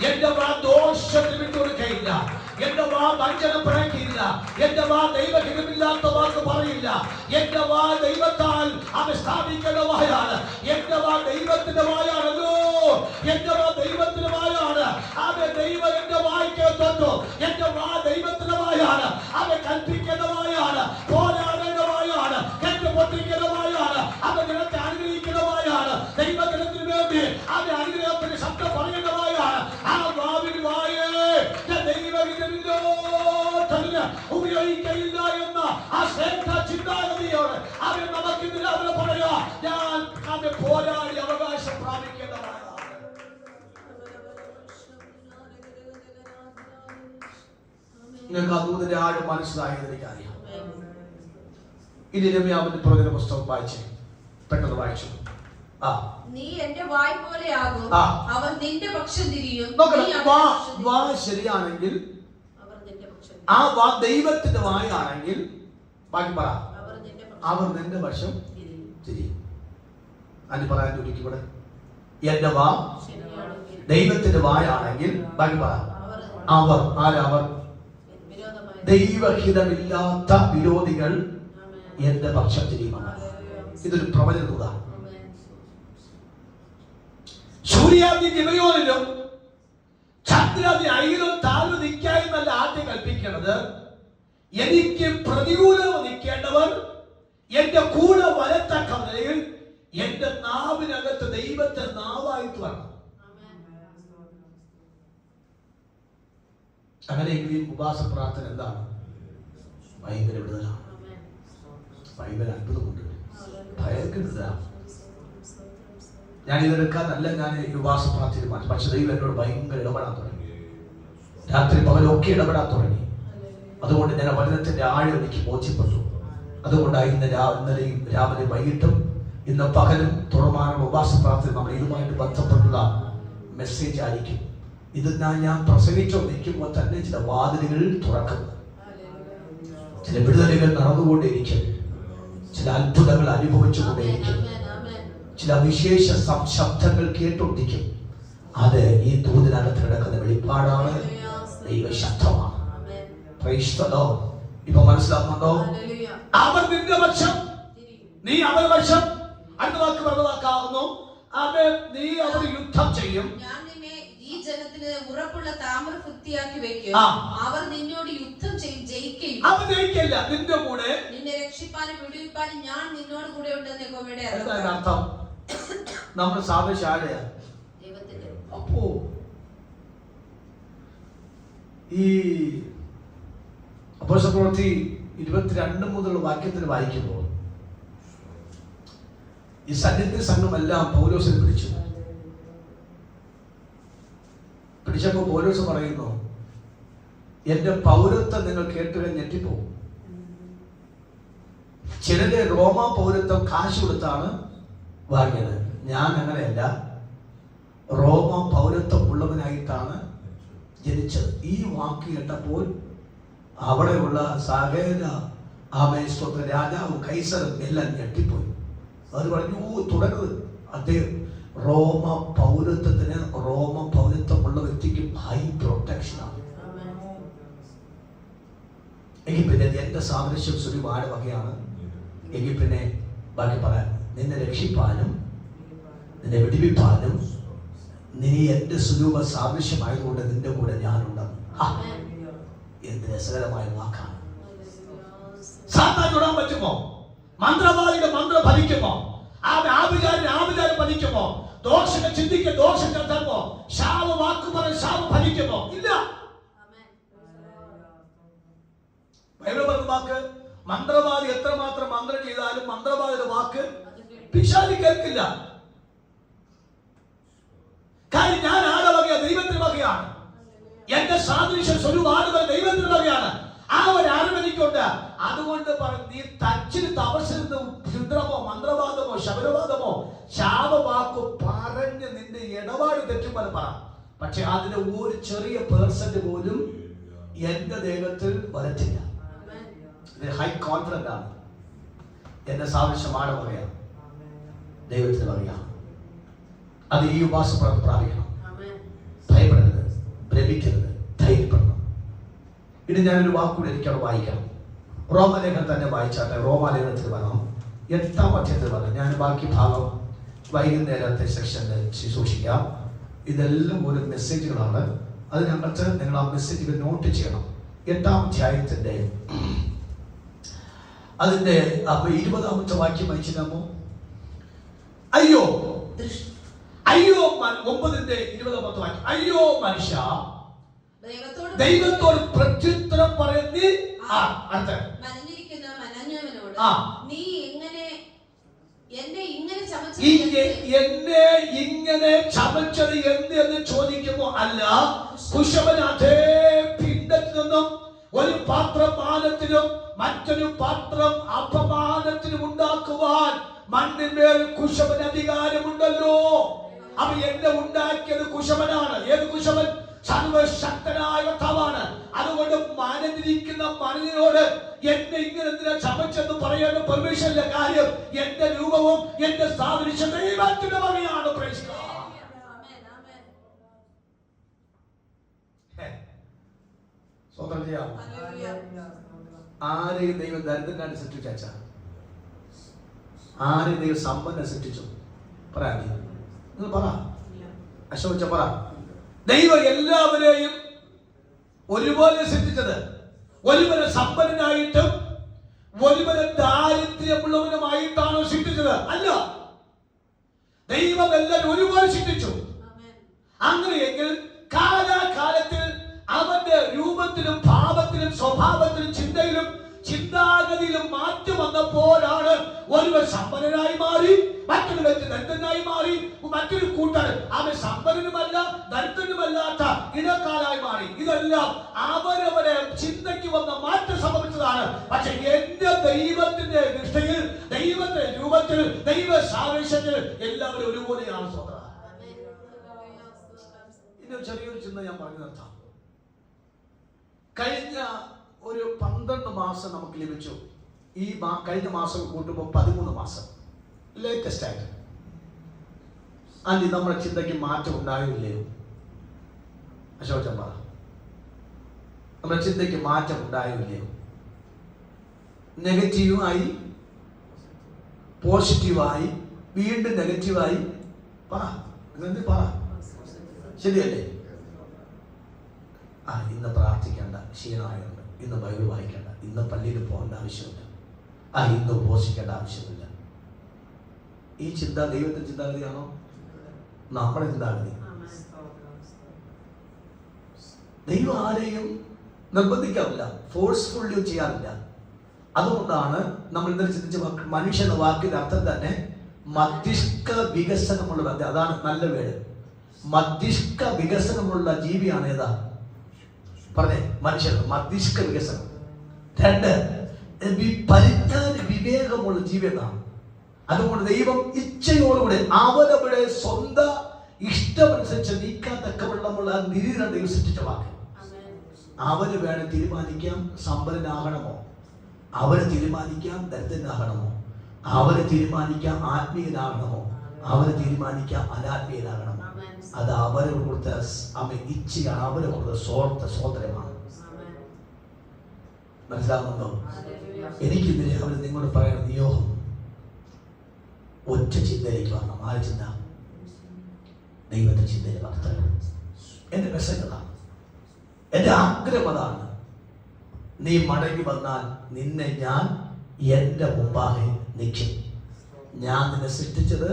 എന്റെ വാ ദോഷത്തിന് വിട്ടുകൊടുക്കയില്ല, എന്റെ വാ വഞ്ചന പറയില്ല, എന്റെ വാ ദൈവഹിതമില്ലാത്ത വാക്ക് പറയില്ല, എന്റെ വാ ദൈവത്താൽ അവ സ്ഥാപിക്കുന്ന വായാണ്, എന്റെ വാ ദൈവത്തിന്റെ വായാണല്ലോ, എന്റെ വാ ദൈവത്തിന്റെ വായാണ്. അവ ദൈവം എന്റെ വായിക്ക് തൊട്ടു, എന്റെ വാ ദൈവത്തിന്റെ വായാണ്, അവ കൽപ്പിക്കുന്ന വായാണ്, പോരാടേണ്ട വായാണ്, കെട്ടുപൊട്ടിക്കുന്ന വായാണ്, അവ ജനത്തെ അനുഗ്രഹിക്കുന്ന വായാണ്, ദൈവജനത്തിന് വേണ്ടി അവ അനുഗ്രഹത്തിന് ശബ്ദം പറയുന്ന വായാണ്. ആ വാവിന് വായേ ഉപയോഗിക്കയില്ല എന്ന ആ ശ്രേഷ്ഠ ചിന്താഗതിയോട് അവൻ നമുക്ക് അവരെ പറയാ, ഞാൻ അവനെ പോരാടി അവകാശം പ്രാപിക്കേണ്ടതാണ്. നിങ്ങൾക്ക് അതൂതിന്റെ ആഴം മനസ്സിലായെന്ന് എനിക്കറിയാം. ഇനി രമ്യാവിന്റെ പ്രവചന പുസ്തകം വായിച്ച് പെട്ടെന്ന് വായിച്ചു. നീ എന്റെ വായ് പോലെയാകും, അവർ നിന്റെ പക്ഷം തിരിയും. വാ ശരിയാണെങ്കിൽ, ആ വാ ദൈവത്തിന്റെ വായാണെങ്കിൽ, ബാക്കി പറ, അവർ നിന്റെ പക്ഷം തിരിയും. അതിന് പറയാൻ ചോദിക്കും ഇവിടെ, എന്റെ വാ ദൈവത്തിന്റെ വായാണെങ്കിൽ, ബാക്കി പറ, അവർ ആരവർ? ദൈവഹിതമില്ലാത്ത വിരോധികൾ എന്റെ പക്ഷം തിരിയുമാണ്. ഇതൊരു പ്രവചനമാണ്. സൂര്യാദി ഗിബയോനിലും ചന്ദ്രാദി അയിലും താഴ്ന്നു നിൽക്കാമെന്നല്ല ആദ്യം കൽപ്പിക്കുന്നത്. എനിക്ക് പ്രതികൂലം നിൽക്കേണ്ടവർ എന്റെ കൂടെ വരത്തക്ക നിലയിൽ എന്റെ നാവിനകത്ത് ദൈവത്തെ നാവായിട്ട് വരണം. അങ്ങനെയെങ്കിൽ ഈ ഉപവാസ പ്രാർത്ഥന എന്താണ്? ഭയങ്കര വിടുതലാണ്, ഭയങ്കര അത്ഭുതമുണ്ട്. എടുക്കരുത്. ഞാൻ ഇതെടുക്കാനല്ല ഞാൻ ഉപവാസ തീരുമാനിച്ചു. പക്ഷെ ദൈവം എന്നോട് ഭയങ്കര ഇടപെടാൻ തുടങ്ങി. രാത്രി പകലൊക്കെ ഇടപെടാൻ തുടങ്ങി. അതുകൊണ്ട് ഞാൻ വചനത്തിന്റെ ആഴം എനിക്ക് ബോധ്യപ്പെട്ടു. അതുകൊണ്ടാണ് ഇന്നലെയും രാവിലെ വൈകിട്ടും ഇന്ന് പകലും തുടർമാനുള്ള ഉപവാസ പ്രാർത്ഥന നമ്മൾ ഇതുമായിട്ട് ബന്ധപ്പെട്ടുള്ള മെസ്സേജ് ആയിരിക്കും. ഇത് ഞാൻ പ്രസംഗിച്ചുകൊണ്ടിരിക്കുമ്പോൾ തന്നെ ചില വാതിലുകൾ തുറക്കും, ചില വിടുതലുകൾ നടന്നുകൊണ്ടേയിരിക്കും, ചില അത്ഭുതങ്ങൾ അനുഭവിച്ചുകൊണ്ടേയിരിക്കും, ചില വിശേഷ ശബ്ദങ്ങൾ കേട്ടുകൊണ്ടിരിക്കും. അത് ഈ ദൂതിനകത്ത് കിടക്കുന്ന വെളിപ്പാടാണ്, ദൈവശബ്ദമാണ്. ഇപ്പൊ മനസ്സിലാക്കുന്നുണ്ടോ? അവർ നിന്റെ പക്ഷം, നീ അവരുടെ പക്ഷം. അടുത്ത വാക്ക് പറഞ്ഞതാക്കാവുന്നു, നീ അവർ യുദ്ധം ചെയ്യും. ഈ ജനത്തിന് ഉറപ്പുള്ള താമര വൃത്തിയാക്കി വെക്കും. അവർ നിന്നോട് യുദ്ധം ചെയ്യും, ജയിക്കും. അവർ ജയിക്കില്ല, നിന്റെ കൂടെ നിന്നെ രക്ഷിപ്പാനും വിടുവിപ്പാനും ഞാൻ നിന്നോട് കൂടെ ഉണ്ടെന്ന് യഹോവയുടെ അർത്ഥം. നമ്മൾ സാധുശാലയാ. അപ്പോ ഈ അപ്പോസ്തലപ്രവൃത്തി 22 മുതലുള്ള വാക്യത്തിൽ വായിക്കുമ്പോൾ ഈ സന്നിധി സംഘമെല്ലാം പൗലോസിനെ പിടിച്ചപ്പോൾ പൗലോസ് പറയുന്നു, എന്റെ പൗരത്വം നിങ്ങൾ കേട്ടുക ഞെട്ടിപ്പോകും. ചിലര് റോമ പൗരത്വം കാശ് കൊടുത്താണ് വാങ്ങിയത്. ഞാൻ അങ്ങനെയല്ല, റോമ പൗരത്വം ഉള്ളവനായിട്ടാണ് ജനിച്ചത്. ഈ വാക്ക് കേട്ടപ്പോൾ അവിടെയുള്ള സകല ആമേസ്തോത്ര രാജാവും കൈസറും എല്ലാം ഞെട്ടിപ്പോയി. അത് പറഞ്ഞു, തുടരുത്. അദ്ദേഹം റോമ പൗരത്വമുള്ള വ്യക്തിക്ക് ഹൈ പ്രൊട്ടക്ഷനാണ്. എങ്കിൽ പിന്നെ എന്റെ സാദൃശ്യം സുരിവാട് വകയാണ്. എങ്കിൽ പിന്നെ ബാക്കി പറയാൻ, നിന്നെ രക്ഷിപ്പാനും നിന്നെ വിടിവിപ്പാനും നീ എന്റെ സ്വരൂപ സാദൃശ്യമായതുകൊണ്ട് നിന്റെ കൂടെ ഞാനുണ്ടെന്ന്. എന്ത് രസകരമായ വാക്കാണ്. സാത്താൻ തൊടാൻ പറ്റുമോ? മന്ത്രവാദിയുടെ മന്ത്രം ഫലിക്കുമോ? ആഭിചാരം ഫലിക്കുമോ? ദോഷങ്ങൾ ചിന്തിക്കുക, ദോഷങ്ങൾ തരുമോ? ശാപ വാക്ക് പറഞ്ഞ് ശാപം ഫലിക്കുമോ? ഇല്ല. ബൈബിൾ പറഞ്ഞ വാക്ക്, മന്ത്രവാദി എത്രമാത്രം മന്ത്രം ചെയ്താലും മന്ത്രവാദിയുടെ വാക്ക് പിശാചി കേൾക്കില്ല. കാര്യം ഞാൻ ആരുടെ വകയാണ്? ദൈവത്തിന്റെ വകയാണ്. എന്റെ സാദൃശ്യം സ്വരൂപാടുകൾ ദൈവത്തിന്റെ വകയാണ്. ആ ഒരു അറിവെനിക്കുണ്ട്. അതുകൊണ്ട് നീ തച്ചിന് തപസ്സിരുന്ന് ക്ഷുദ്രമോ മന്ത്രവാദമോ ശബരവാദമോ ശാപവാക്കോ പറഞ്ഞ് നിന്റെ ഇടപാട് തെറ്റുമ്പോൾ പറ. പക്ഷെ അതിന് ഒരു ചെറിയ പേഴ്സന്റ് പോലും എന്റെ ദൈവത്തിൽ വരത്തില്ല. ഇത് ഹൈ കോൺഫിഡന്റ് ആണ്. എന്റെ സാദൃശ്യമാണ് വകയാണ്, ദൈവത്തിന് വകയാണ്. അത് ഈ ഉപവാസം പ്രാപിക്കണം. ഭയപ്പെടരുത്, ഭ്രമിക്കരുത്, ധൈര്യപ്പെടണം. ഇനി ഞാനൊരു വാക്കുകൂടി എനിക്കവിടെ വായിക്കണം. റോമാലേഖനം തന്നെ വായിച്ചാട്ടെ. റോമാലേഖനത്തിൽ വരണം, 8-ാം അധ്യായത്തിൽ വരണം. ഞാൻ ബാക്കി ഭാഗം വൈകുന്നേരത്തെ സെക്ഷനിൽ സൂക്ഷിക്കാം. ഇതെല്ലാം ഒരു മെസ്സേജുകളാണ്. അതിനകത്ത് നിങ്ങൾ ആ മെസ്സേജുകൾ നോട്ട് ചെയ്യണം. 8-ാം അധ്യായത്തിന്റെ അതിന്റെ 20-ാമത്തെ വാക്യം വായിച്ചിടാമോ? അയ്യോ 9-ന്റെ 20-ാമത്തെ വാക്യം. അയ്യോ മനുഷ്യ, ദൈവത്തോട് പ്രത്യുത്തരം പറയുന്ന നീ എന്നെ ഇങ്ങനെ ചമച്ചത് എന്ന് ചോദിക്കുമ്പോ, അല്ല, കുശവൻ അതേ പിണ്ടത്തിൽ നിന്നും ഒരു പാത്രം മാനത്തിനും മറ്റൊരു പാത്രം അപമാനത്തിനും ഉണ്ടാക്കുവാൻ മണ്ണിന്മേൽ കുശവൻ അധികാരമുണ്ടല്ലോ. അവ എന്നെ ഉണ്ടാക്കിയത് കുശവനാണ്. ഏത് കുശവൻ? സർവശക്തനായ കർത്താവാണ്. അതുകൊണ്ട് മാനത്തിരിക്കുന്ന മനുഷ്യനോട് എന്നെ ഇങ്ങനെ എന്തിനാ ചമച്ചെന്ന് പറയാൻ പെർമിഷനില്ല. കാര്യം എന്റെ രൂപവും എന്റെ സാദൃശ്യം ദൈവത്തിന്റെ വകയാണ്. സ്വന്തം ചെയ്യാം. ആരെയും ദൈവം ദരിദ്രനാണ് സൃഷ്ടിച്ച? ആരെയും ദൈവം സമ്പന്ന സൃഷ്ടിച്ചു? പറയാ, നിങ്ങൾ പറ. അശോച പറ. ദൈവം എല്ലാവരെയും ഒരുപോലെ സൃഷ്ടിച്ചത്. ഒരുവനെ സമ്പന്നനായിട്ടും ഒരുവനെ ദാരിദ്ര്യമുള്ളവനുമായിട്ടാണോ സൃഷ്ടിച്ചത്? അല്ല. ദൈവം എല്ലാവരും ഒരുപോലെ സൃഷ്ടിച്ചു. അങ്ങനെയെങ്കിൽ കാലാകാലത്തിൽ അവന്റെ രൂപത്തിലും ഭാവത്തിലും സ്വഭാവത്തിലും ചിന്തയിലും ചിന്താഗതിയിലും മാറ്റം വന്നപ്പോഴാണ് ഒരുവൻ സമ്പന്നനായി മാറി, മറ്റൊരു വ്യക്തി ദരിദ്രനായി മാറി, മറ്റൊരു കൂട്ടർ അവൻ സമ്പന്നനുമല്ല ദരിദ്രനുമല്ലാത്ത ഇടക്കാലായി മാറി. ഇതെല്ലാം അവരവരെ ചിന്തയ്ക്ക് വന്ന മാറ്റം സംഭവിച്ചതാണ്. പക്ഷെ എന്റെ ദൈവത്തിന്റെ ദൃഷ്ടിയിൽ, ദൈവത്തിന്റെ രൂപത്തിൽ, ദൈവ സാദൃശ്യത്തിൽ എല്ലാവരും ഒരുപോലെയാണ്. സോദരാ, ഇനി ചെറിയൊരു ചിന്ത ഞാൻ പറഞ്ഞു നിർത്താം. കഴിഞ്ഞ ഒരു 12 മാസം നമുക്ക് ലഭിച്ചു. ഈ കഴിഞ്ഞ മാസം കൂട്ടുമ്പോൾ 13 മാസം ലേറ്റസ്റ്റ് ആയിട്ട്. അല്ലെ നമ്മുടെ ചിന്തയ്ക്ക് മാറ്റം ഉണ്ടായില്ലയോ? അശോചൻ പറ, നമ്മുടെ ചിന്തയ്ക്ക് മാറ്റം ഉണ്ടായില്ലയോ? നെഗറ്റീവായി പോസിറ്റീവായി വീണ്ടും നെഗറ്റീവായി പറ, പറ, ശരിയല്ലേ? ഇന്ന് പ്രാർത്ഥിക്കേണ്ട, ക്ഷീണമായുണ്ട്, ഇന്ന് ബൈബിൾ വായിക്കേണ്ട, ഇന്ന് പള്ളിയിൽ പോകേണ്ട ആവശ്യമില്ല, ഇന്ന് ഉപവസിക്കേണ്ട ആവശ്യമില്ല. ഈ ചിന്ത ദൈവത്തിന്റെ ചിന്താഗതിയാണോ? നമ്മുടെ ചിന്താഗതി. ദൈവം ആരെയും നിർബന്ധിക്കാറില്ല, ഫോഴ്സ്ഫുള്ളി ചെയ്യാറില്ല. അതുകൊണ്ടാണ് നമ്മൾ ഇന്നലെ ചിന്തിച്ച മനുഷ്യ എന്ന വാക്കിന്റെ അർത്ഥം തന്നെ മസ്തിഷ്ക വികസനമുള്ള, അതാണ് നല്ല വേട്. മസ്തിഷ്ക വികസനമുള്ള ജീവിയാണ് ഏതാ പറഞ്ഞേ? മനുഷ്യൻ. മസ്തിഷ്ക വികസനം. 2 പരിജ്ഞാന വിവേകമുള്ള ജീവി എന്നാണ്. അതുകൊണ്ട് ദൈവം ഇച്ഛയോടുകൂടെ അവരവിടെ സ്വന്തം ഇഷ്ടമനുസരിച്ച് നീക്കാൻ തക്കവണ്ണമുള്ള നിരീക്ഷണം ദൈവം സൃഷ്ടിച്ച വാക്ക്. അവര് വേണം തീരുമാനിക്കാം സമ്പന്നനാകണമോ, അവര് തീരുമാനിക്കാം ദരിദ്രനാകണമോ, അവര് തീരുമാനിക്കാം ആത്മീയനാകണമോ, അവര് തീരുമാനിക്കാം അനാത്മീയനാകണമോ. അത് അവരെ കൊടുത്ത ഇച്ഛയാണ്, അവരെ കൊടുത്ത സ്വാതന്ത്ര്യമാണ്. മനസ്സിലാകുന്നുണ്ടോ? എനിക്ക് ഇന്നലെ അവർ നിങ്ങളോട് പറയണ നിയോഗം ഒറ്റ ചിന്തയിലേക്ക് വരണം. ആര് ചിന്ത? ദൈവത്തിന്റെ ചിന്തയിൽ വളർത്തണം. എന്റെ മെസ്സേജ് അതാണ്, എന്റെ ആഗ്രഹം അതാണ്. നീ മടങ്ങി വന്നാൽ നിന്നെ ഞാൻ എന്റെ മുമ്പാകെ നിൽക്കും. ഞാൻ നിന്നെ സൃഷ്ടിച്ചത്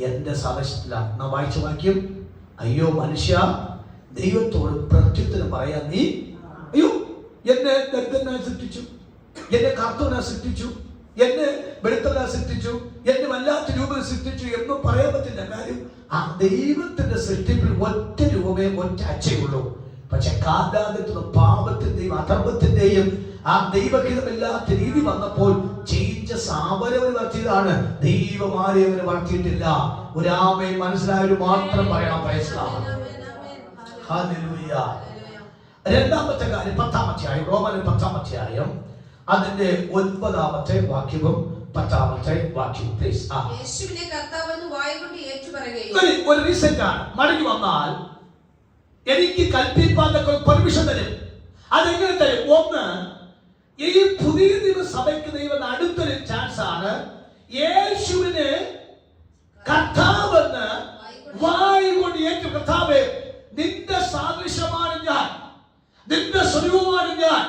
എന്റെ സാദൃശ്യത്തിലാണ്. നാം വായിച്ച വാക്യം, അയ്യോ മനുഷ്യ, ദൈവത്തോട് പ്രത്യുത്തരം പറയാൻ നീ, അയ്യോ എന്നെ ദരിദ്രനായി സൃഷ്ടിച്ചു, എന്നെ കർത്തവനായി സൃഷ്ടിച്ചു, എന്നെ വെളുത്തവനായി സൃഷ്ടിച്ചു, എന്നെ വല്ലാത്ത രൂപത്തിൽ സൃഷ്ടിച്ചു എന്നും പറയാൻ പറ്റില്ല. കാര്യം ആ ദൈവത്തിന്റെ സൃഷ്ടിപ്പിൽ ഒറ്റ രൂപമേ, ഒറ്റ അച്ഛയുള്ളൂ. പക്ഷെ കാലാന്തരത്തിലും പാപത്തിന്റെയും അധർമ്മത്തിന്റെയും ആ ദൈവഹിതമില്ലാത്ത രീതി വന്നപ്പോൾ ചേഞ്ചസ് അവരവർ വളർത്തിയതാണ്. ദൈവം ആരെയും അവരെ വളർത്തിയിട്ടില്ല. ഒരാമയെ മനസ്സിലായൊരു മാത്രം പറയണം. ഹല്ലേലൂയ. രണ്ടാമത്തെ കാര്യം 10-ാം അധ്യായം, റോമൻ 10-ാം അധ്യായം അതിന്റെ 9-ാമത്തെ വാക്യവും 10-ാമത്തെ വാക്യവും പ്ലീസ്. യേശുവിനെ കർത്താവെന്ന് വായ്കൊണ്ട് ഏറ്റുപറയുകയും ഒരു റീസെന്റ് ആണ്. മടങ്ങി വന്നാൽ എനിക്ക് കൽപ്പിക്കാൻ പെർമിഷൻ തരും. അതെങ്ങനെ തരും? ഒന്ന്, ഈ പുതിയ സഭയ്ക്ക് ദൈവം അടുത്തൊരു ചാൻസ് ആണ്. യേശുവിനെ കർത്താവെന്ന് വായ് കൊണ്ട് ഏറ്റു. കർത്താവേ, നിന്റെ സാദൃശ്യമാണ് ഞാൻ, നിന്റെ സ്വരൂപമാണ് ഞാൻ.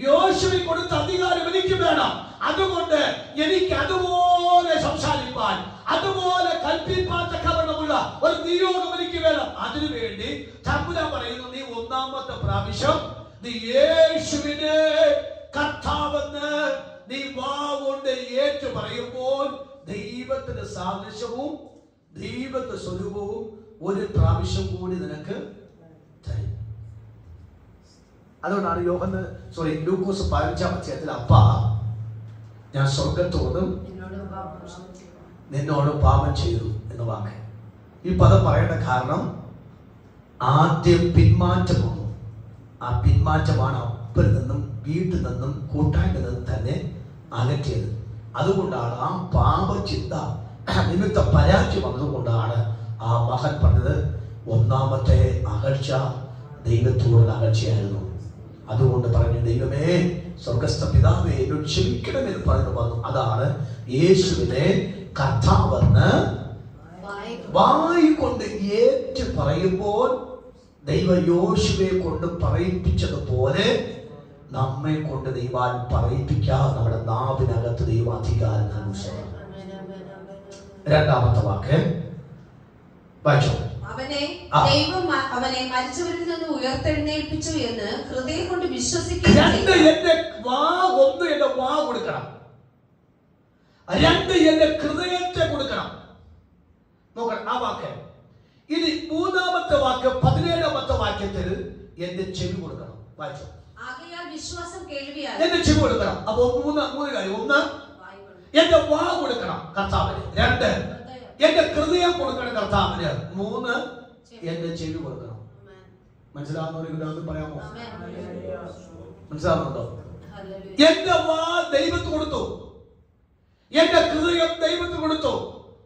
യോശുവിന് കൊടുത്ത അധികാരം എനിക്ക് വേണം. അതുകൊണ്ട് എനിക്ക് അതുപോലെ സംസാരിക്കാൻ, അതുപോലെ കൽപ്പിക്കാൻ തക്കവണ്ണമുള്ള ഒരു നിയോഗം എനിക്ക് വേണം. അതിനുവേണ്ടി തമ്പുരാൻ പറയുന്നു, നീ 1-ാമത്തെ പ്രാവശ്യം നീ യേശുവിനെ കർത്താവെന്ന് നീ വാവുകൊണ്ട് ഏറ്റു പറയുമ്പോൾ ദൈവത്തിന്റെ സാദൃശ്യവും ദൈവത്തിന്റെ സ്വരൂപവും ഒരു പ്രാവശ്യം കൂടി നിനക്ക് തരും. അതുകൊണ്ടാണ് ലൂക്കോസ് 15-ാം അധ്യായത്തിൽ അപ്പാ, ഞാൻ സ്വർഗത്തോടും നിന്നോട് പാപം ചെയ്തു എന്ന വാക്ക്. ഈ പദം പറയേണ്ട കാരണം ആദ്യം പിന്മാറ്റം വന്നു. ആ പിന്മാറ്റമാണ് അപ്പൽ നിന്നും വീട്ടിൽ നിന്നും കൂട്ടായ്മ നിന്നും തന്നെ അകറ്റിയത്. അതുകൊണ്ടാണ് ആ പാപചിന്ത നിമിത്ത പരാജയം വന്നതുകൊണ്ടാണ് ആ മകൻ പറഞ്ഞത് 1-ാമത്തെ അകൽച്ച ദൈവത്തോടുള്ള അകൽച്ചയായിരുന്നു. അതുകൊണ്ട് പറഞ്ഞു, ദൈവമേ, സ്വർഗസ്ഥ പിതാവേ, എന്നോട് ക്ഷമിക്കണമെന്ന് പറഞ്ഞു വന്നു. അതാണ് യേശുവിനെ കർത്താവെന്ന് വായ് കൊണ്ട് ഏറ്റു പറയുമ്പോൾ ദൈവ യോശുവെ കൊണ്ട് പറയിപ്പിച്ചതുപോലെ നമ്മെ കൊണ്ട് ദൈവാൻ പറയിപ്പിക്കാൻ നമ്മുടെ നാവിനകത്ത് ദൈവാധികാരം. 2-ാമത്തെ വാക്ക് വായിച്ചോ. ദൈവം അവനെ മരിച്ചവരിൽ നിന്ന് ഉയർത്തെഴുന്നേൽപ്പിച്ചു എന്ന് ഹൃദയം കൊണ്ട് വിശ്വസിക്കുക. എന്റെ വാ ഒന്ന് എന്റെ വാ കൊടുക്കണം, രണ്ട് എന്റെ ഹൃദയത്തെ കൊടുക്കണം. നോക്കണം ആ വാക്ക്. ഇനി മൂന്നാമത്തെ വാക്ക് 17ാമത്തെ വാക്യത്തിൽ എന്റെ ചെവി കൊടുക്കണം. വായിച്ചോ. ആകയാൽ വിശ്വാസം കേൾവിയാൽ എന്റെ ചെവി കൊടുക്കണം. അപ്പൊ മൂന്ന് കാര്യം. ഒന്ന് എന്റെ വാ കൊടുക്കണം കർത്താവിന്, രണ്ട് എന്റെ ഹൃദയം കൊടുക്കണം കർത്താവിന്, മൂന്ന് എന്റെ ചെവി കൊടുക്കണം. മനസ്സിലാവുന്നവരെങ്കിലും പറയാമോ? മനസ്സിലാവുന്നുണ്ടോ? എന്റെ വാ ദൈവത്തിന് കൊടുത്തു, എന്റെ ഹൃദയം ദൈവത്തിന് കൊടുത്തു,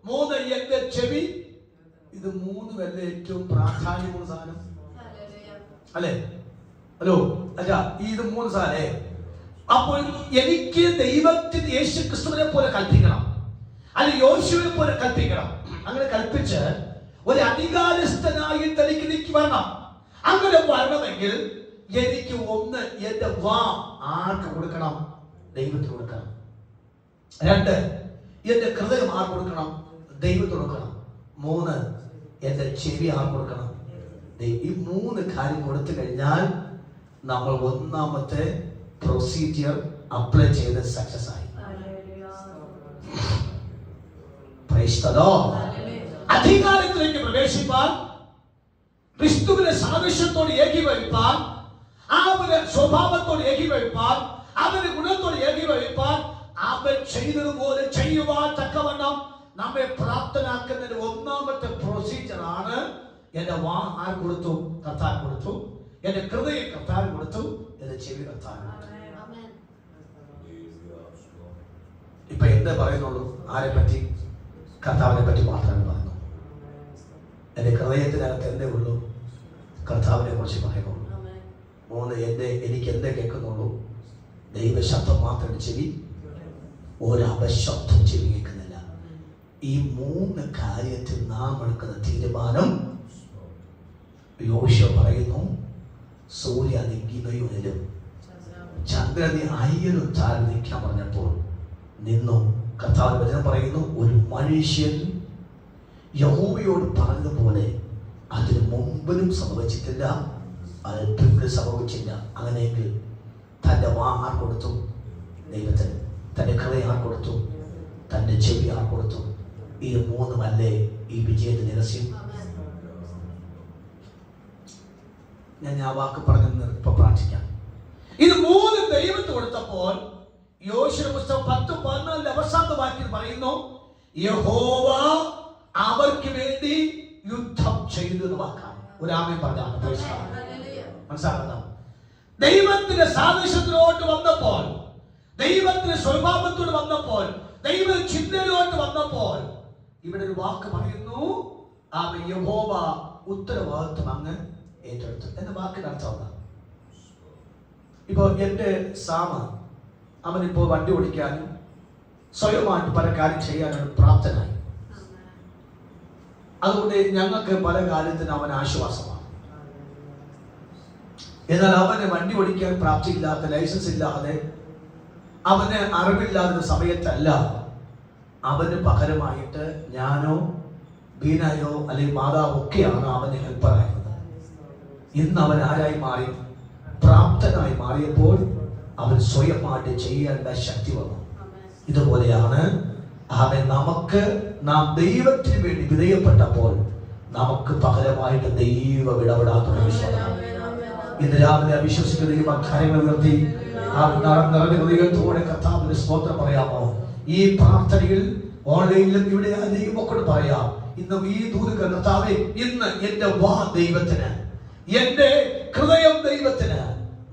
മൂന്ന് എന്റെ ചെവി. ഇത് മൂന്നുമല്ല ഏറ്റവും പ്രാധാന്യമുള്ള സാധനം അല്ലേ? ഹലോ അല്ല, ഇത് മൂന്ന് സാധനം. അപ്പോൾ എനിക്ക് ദൈവത്തിന് യേശു ക്രിസ്തുവിനെ പോലെ കൽപ്പിക്കണം, അല്ലെ യോശുവിനെ പോലെ കൽപ്പിക്കണം. അങ്ങനെ കൽപ്പിച്ച് ഒരു അധികാരസ്ഥനായിട്ട് എനിക്ക് വരണം. അങ്ങനെ വരണമെങ്കിൽ എനിക്ക് ഒന്ന് എന്റെ വാ ആർക്ക് കൊടുക്കണം? ദൈവത്തിന് കൊടുക്കണം. രണ്ട് എന്റെ ഹൃദയം ആർക്ക് കൊടുക്കണം? ദൈവത്തിന് കൊടുക്കണം. മൂന്ന് എന്റെ ചെവി ആർക്ക് കൊടുക്കണം? ഈ മൂന്ന് കാര്യം കൊടുത്തു കഴിഞ്ഞാൽ നമ്മൾ ഒന്നാമത്തെ പ്രൊസീജിയർ അപ്ലൈ ചെയ്ത് സക്സസ് ആയി. അധികാരത്തിലേക്ക് പ്രവേശിപ്പാൻ, ക്രിസ്തുവിന്റെ സാദൃശ്യത്തോട് ഏകീഭവിപ്പാൻ, അവന്റെ സ്വഭാവത്തോട് ഏകീഭവിപ്പാൻ, അവന്റെ ഗുണത്തോട് ഏകീഭവിപ്പാൻ, അവൻ ചെയ്തതുപോലെ ചെയ്യുവാൻ തക്കവണ്ണം നമ്മെ പ്രാപ്തനാക്കുന്നതിന് ഒന്നാമത്തെ പ്രൊസീജിയർ ആണ് എന്റെ വാ ആർ കൊടുത്തു? കർത്താൻ കൊടുത്തു. എന്റെ ഹൃദയം കർത്താൻ കൊടുത്തു. എന്റെ ചെവി കർത്താൻ കൊടുത്തു. ഇപ്പൊ എന്താ പറയുന്നുള്ളൂ? ആരെ പറ്റി? കർത്താവിനെ പറ്റി മാത്രമേ പറയുന്നു. എന്റെ ഹൃദയത്തിനകത്ത് എന്തേ ഉള്ളൂ? കർത്താവിനെ കുറിച്ച് പറയുന്നുള്ളൂ. മൂന്ന് എനിക്ക് എന്തേ കേൾക്കുന്നുള്ളൂ? ദൈവശബ്ദം മാത്രം ചെവി, ഒരപശബ്ദം ചെവി കേൾക്കുന്നില്ല. ഈ മൂന്ന് കാര്യത്തിൽ നാം എടുക്കുന്ന തീരുമാനം, യോശുവ പറയുന്നു, സൂര്യ നിൽക്കുകയും ചന്ദ്രനെ അയ്യലും താഴെ നിൽക്കാൻ പറഞ്ഞപ്പോൾ നിന്നു. കർത്താവ് വചനം പറയുന്നു, ഒരു മനുഷ്യൻ യഹോവയോട് പറഞ്ഞതുപോലെ അതിന് മുമ്പിലും സംഭവിച്ചിട്ടില്ല, അത് പിന്നിലും സംഭവിച്ചില്ല. അങ്ങനെയെങ്കിൽ തൻ്റെ വാ ആർ കൊടുത്തു? ദൈവത്തിന്. തൻ്റെ ഹൃദയം ആർ കൊടുത്തു? തൻ്റെ ചെവി ആർ കൊടുത്തു? ഇത് മൂന്നുമല്ലേ ഈ വിജയത്തിന്റെ രഹസ്യം? ഞാൻ ആ വാക്ക് പറഞ്ഞു ഇപ്പൊ പ്രാർത്ഥിക്കാം. ഇത് മൂന്ന് ദൈവത്തിന് കൊടുത്തപ്പോൾ യോശുവ പുസ്തകം 10:14 അവസാന വാക്യം പറയുന്നു, യഹോവ അവർക്ക് വേണ്ടി യുദ്ധം ചെയ്തു എന്ന് വാക്കാണ്. ഒരാമയും പറഞ്ഞാണ്. മനസ്സിലാക്കണം. ദൈവത്തിന്റെ സാദൃശ്യത്തിലോട്ട് വന്നപ്പോൾ, ദൈവത്തിന്റെ സ്വഭാവത്തോട് വന്നപ്പോൾ, ദൈവ ചിന്തയിലോട്ട് വന്നപ്പോൾ ഇവിടെ ഒരു വാക്ക് പറയുന്നു, യഹോവ ഉത്തരവാദിത്വം അങ്ങ് ഏറ്റെടുത്തു. എന്ന വാക്കിന്റെ അർത്ഥം ഇപ്പൊ എന്റെ സാമ അവനിപ്പോ വണ്ടി ഓടിക്കാനും സ്വയമായിട്ട് പല കാര്യം ചെയ്യാനും പ്രാപ്തനായി. അതുകൊണ്ട് ഞങ്ങൾക്ക് പല കാര്യത്തിനും അവൻ ആശ്വാസമാണ്. എന്നാൽ അവന് വണ്ടി ഓടിക്കാൻ പ്രാപ്തിയില്ലാത്ത, ലൈസൻസ് ഇല്ലാതെ, അവന് അറിവില്ലാത്ത സമയത്തല്ല അവന് പകരമായിട്ട് ഞാനോ ബീനായോ അല്ലെങ്കിൽ മാതാവോ ഒക്കെയാണ് അവന് ഹെൽപ്പറായിരുന്നത്. ഇന്ന് അവൻ ആരായി മാറി? പ്രാപ്തനായി മാറിയപ്പോൾ അവൻ സ്വയമായിട്ട് ചെയ്യേണ്ട ശക്തി വന്നു. ഇതുപോലെയാണ് അവൻ നമുക്ക്, നാം ദൈവത്തിന് വേണ്ടി വിധേയപ്പെട്ടപ്പോൾ നമുക്ക് പകരമായിട്ട് ദൈവം ഇടപെടാൻ തുടങ്ങി. ഇന്ന് രാവിലെ വിശ്വസിക്കുന്ന കാര്യങ്ങൾ നിർത്തി നിറഞ്ഞ ഹൃദയത്തോടെ കർത്താവിന് സ്തോത്രം പറയാമോ? ഈ പ്രാർത്ഥനയിൽ ഓൺലൈനിലും ഇവിടെ ദൈവമക്കളോട് പറയാം. ഇന്ന് ഈ ദൂതുകൾ, കർത്താവേ, ഇന്ന് എന്റെ വാ ദൈവത്തിന്, എന്റെ ഹൃദയം ദൈവത്തിന്,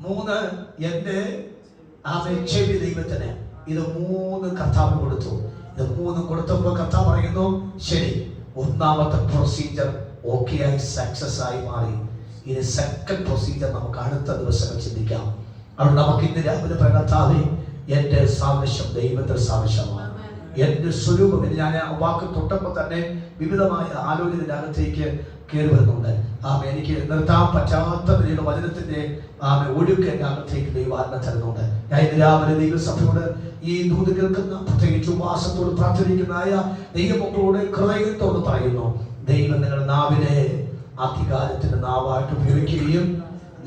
മൂന്ന് എന്റെ ചെവി ദൈവത്തിന്. ഇത് മൂന്ന് കർത്താവ് കൊടുത്തു. ഇത് മൂന്ന് കൊടുത്തപ്പോൾ കർത്താവ് പറയുന്നു, ശരി, ഒന്നാമത്തെ പ്രൊസീജിയർ ഓക്കെ ആയി, സക്സസ് ആയി മാറി. ഇനി സെക്കൻഡ് പ്രൊസീജിയർ നമുക്ക് അടുത്ത ദിവസങ്ങൾ ചിന്തിക്കാം. അതുകൊണ്ട് നമുക്ക് ഇന്ന് രാവിലെ കർത്താവേ, എന്റെ സാദൃശ്യം ദൈവത്തിന്റെ സാദൃശ്യമാണ്, എന്റെ സ്വരൂപം. ഞാൻ ആ വാക്ക് തൊട്ടപ്പോൾ തന്നെ വിവിധമായ ആലോചനയുടെ അകത്തേക്ക് കയറി വരുന്നുണ്ട്. എനിക്ക് നിർത്താൻ പറ്റാത്ത നിലയിലുള്ള വചനത്തിന്റെ ഒഴുക്ക് എന്റെ അകത്തേക്ക് ദൈവാത്മ തരുന്നുണ്ട്. ഞാൻ ഇന്ന് രാവിലെ ദൈവസഭയോട്, ഈ ദൂത് കേൾക്കുന്ന, പ്രത്യേകിച്ച് ഉപവാസത്തോട് പ്രാർത്ഥിക്കുന്നതായ ദൈവമക്കളോട് ഹൃദയത്തോട് പറയുന്നു, ദൈവം നിങ്ങളുടെ നാവിനെ അധികാരത്തിന്റെ നാവായിട്ട് ഉപയോഗിക്കുകയും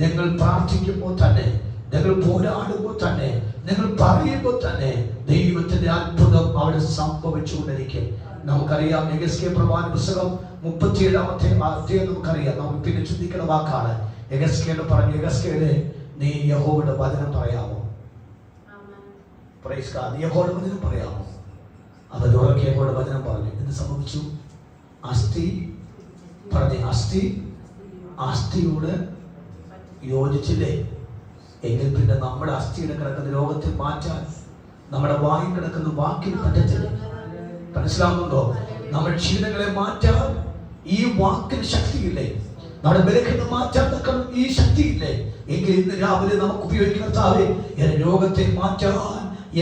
നിങ്ങൾ പ്രാർത്ഥിക്കുമ്പോൾ തന്നെ, നിങ്ങൾ പോരാടുമ്പോൾ തന്നെ, നിങ്ങൾ പറയുമ്പോൾ തന്നെ ദൈവത്തിന്റെ അത്ഭുതം അവിടെ സംഭവിച്ചുകൊണ്ടിരിക്കും. നമുക്കറിയാം യെഹെസ്കേൽ പ്രവാചക പുസ്തകം 37-ാമത്തെ അധ്യായം നമുക്കറിയാം. നമുക്ക് പിന്നെ ചിന്തിക്കുന്ന വാക്കാണ്. യെഹെസ്കേൽ പറഞ്ഞു, യെഹെസ്കേലേ, നീ യഹോവയുടെ വചനം പറയാമോ? Praise God. യഹോവയുടെ വചനം പറയാമോ? അവൻ ഉറക്കെ യഹോവയുടെ വചനം പറഞ്ഞു. എന്ത് സംഭവിച്ചു? അസ്ഥി പറഞ്ഞ് അസ്ഥിയോട് യോജിച്ചില്ലേ? എങ്കിൽ പിന്നെ നമ്മുടെ അസ്ഥിയുടെ കിടക്കുന്ന രോഗത്തെ മാറ്റാൻ നമ്മുടെ വായിൽ കിടക്കുന്ന വാക്കിന് പറ്റത്തില്ല. മനസ്സിലാവുന്നുണ്ടോ? നമ്മുടെ ക്ഷീണങ്ങളെ മാറ്റാൻ ഈ വാക്കിന് ശക്തിയില്ലേ? നമ്മുടെ ബലഹീനത മാറ്റാൻ തക്കണം ഈ ശക്തിയില്ലേ? എങ്കിൽ ഇന്ന് രാവിലെ നമുക്ക് ഉപയോഗിക്കുന്ന താവേ, എന്റെ രോഗത്തെ മാറ്റാൻ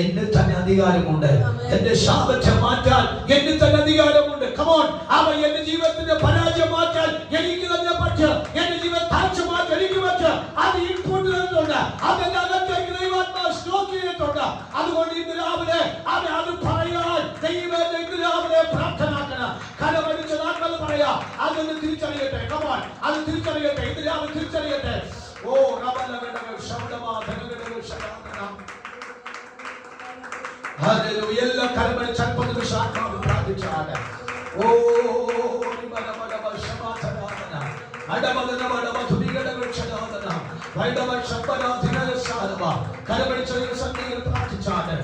എന്നിൽ തന്നെ അധികാരമുണ്ട്. എന്റെ ശാപത്തെ മാറ്റാൻ എന്നിൽ തന്നെ അധികാരമുണ്ട്. കമോൺ, അവൻ എന്റെ ജീവിതത്തിന്റെ പരാജയം മാറ്റാൻ എനിക്ക് തന്നെ പറ്റും. എന്റെ ജീവിത താഴ്ച മാറ്റാൻ എനിക്ക് പറ്റും. അത് ഇൻപുട്ട് തന്നിട്ടുണ്ട്. അതിന്റെ അകത്തേക്ക് ദൈവാത്മാവ് സ്റ്റോക്ക് ചെയ്തിട്ടുണ്ട്. അതുകൊണ്ട് ഇന്ന് രാവിലെ അത് പറയാൻ ദൈവത്തെ ഇന്ന് രാവിലെ പ്രാർത്ഥനാക്കണം. കരമടിച്ച നാട്കൾ പറയാ, അതൊന്ന് തിരിച്ചറിയട്ടെ. കമോൺ, അത് തിരിച്ചറിയട്ടെ. ഇന്ന് രാവിലെ തിരിച്ചറിയട്ടെ. ഓ ഹല്ലേലൂയ. എല്ലാ കരമടിച്ച ആത്മാവ് പ്രാർത്ഥിച്ചാണ്. ഓ കരമടിച്ച പ്രാർത്ഥിച്ചാണ്.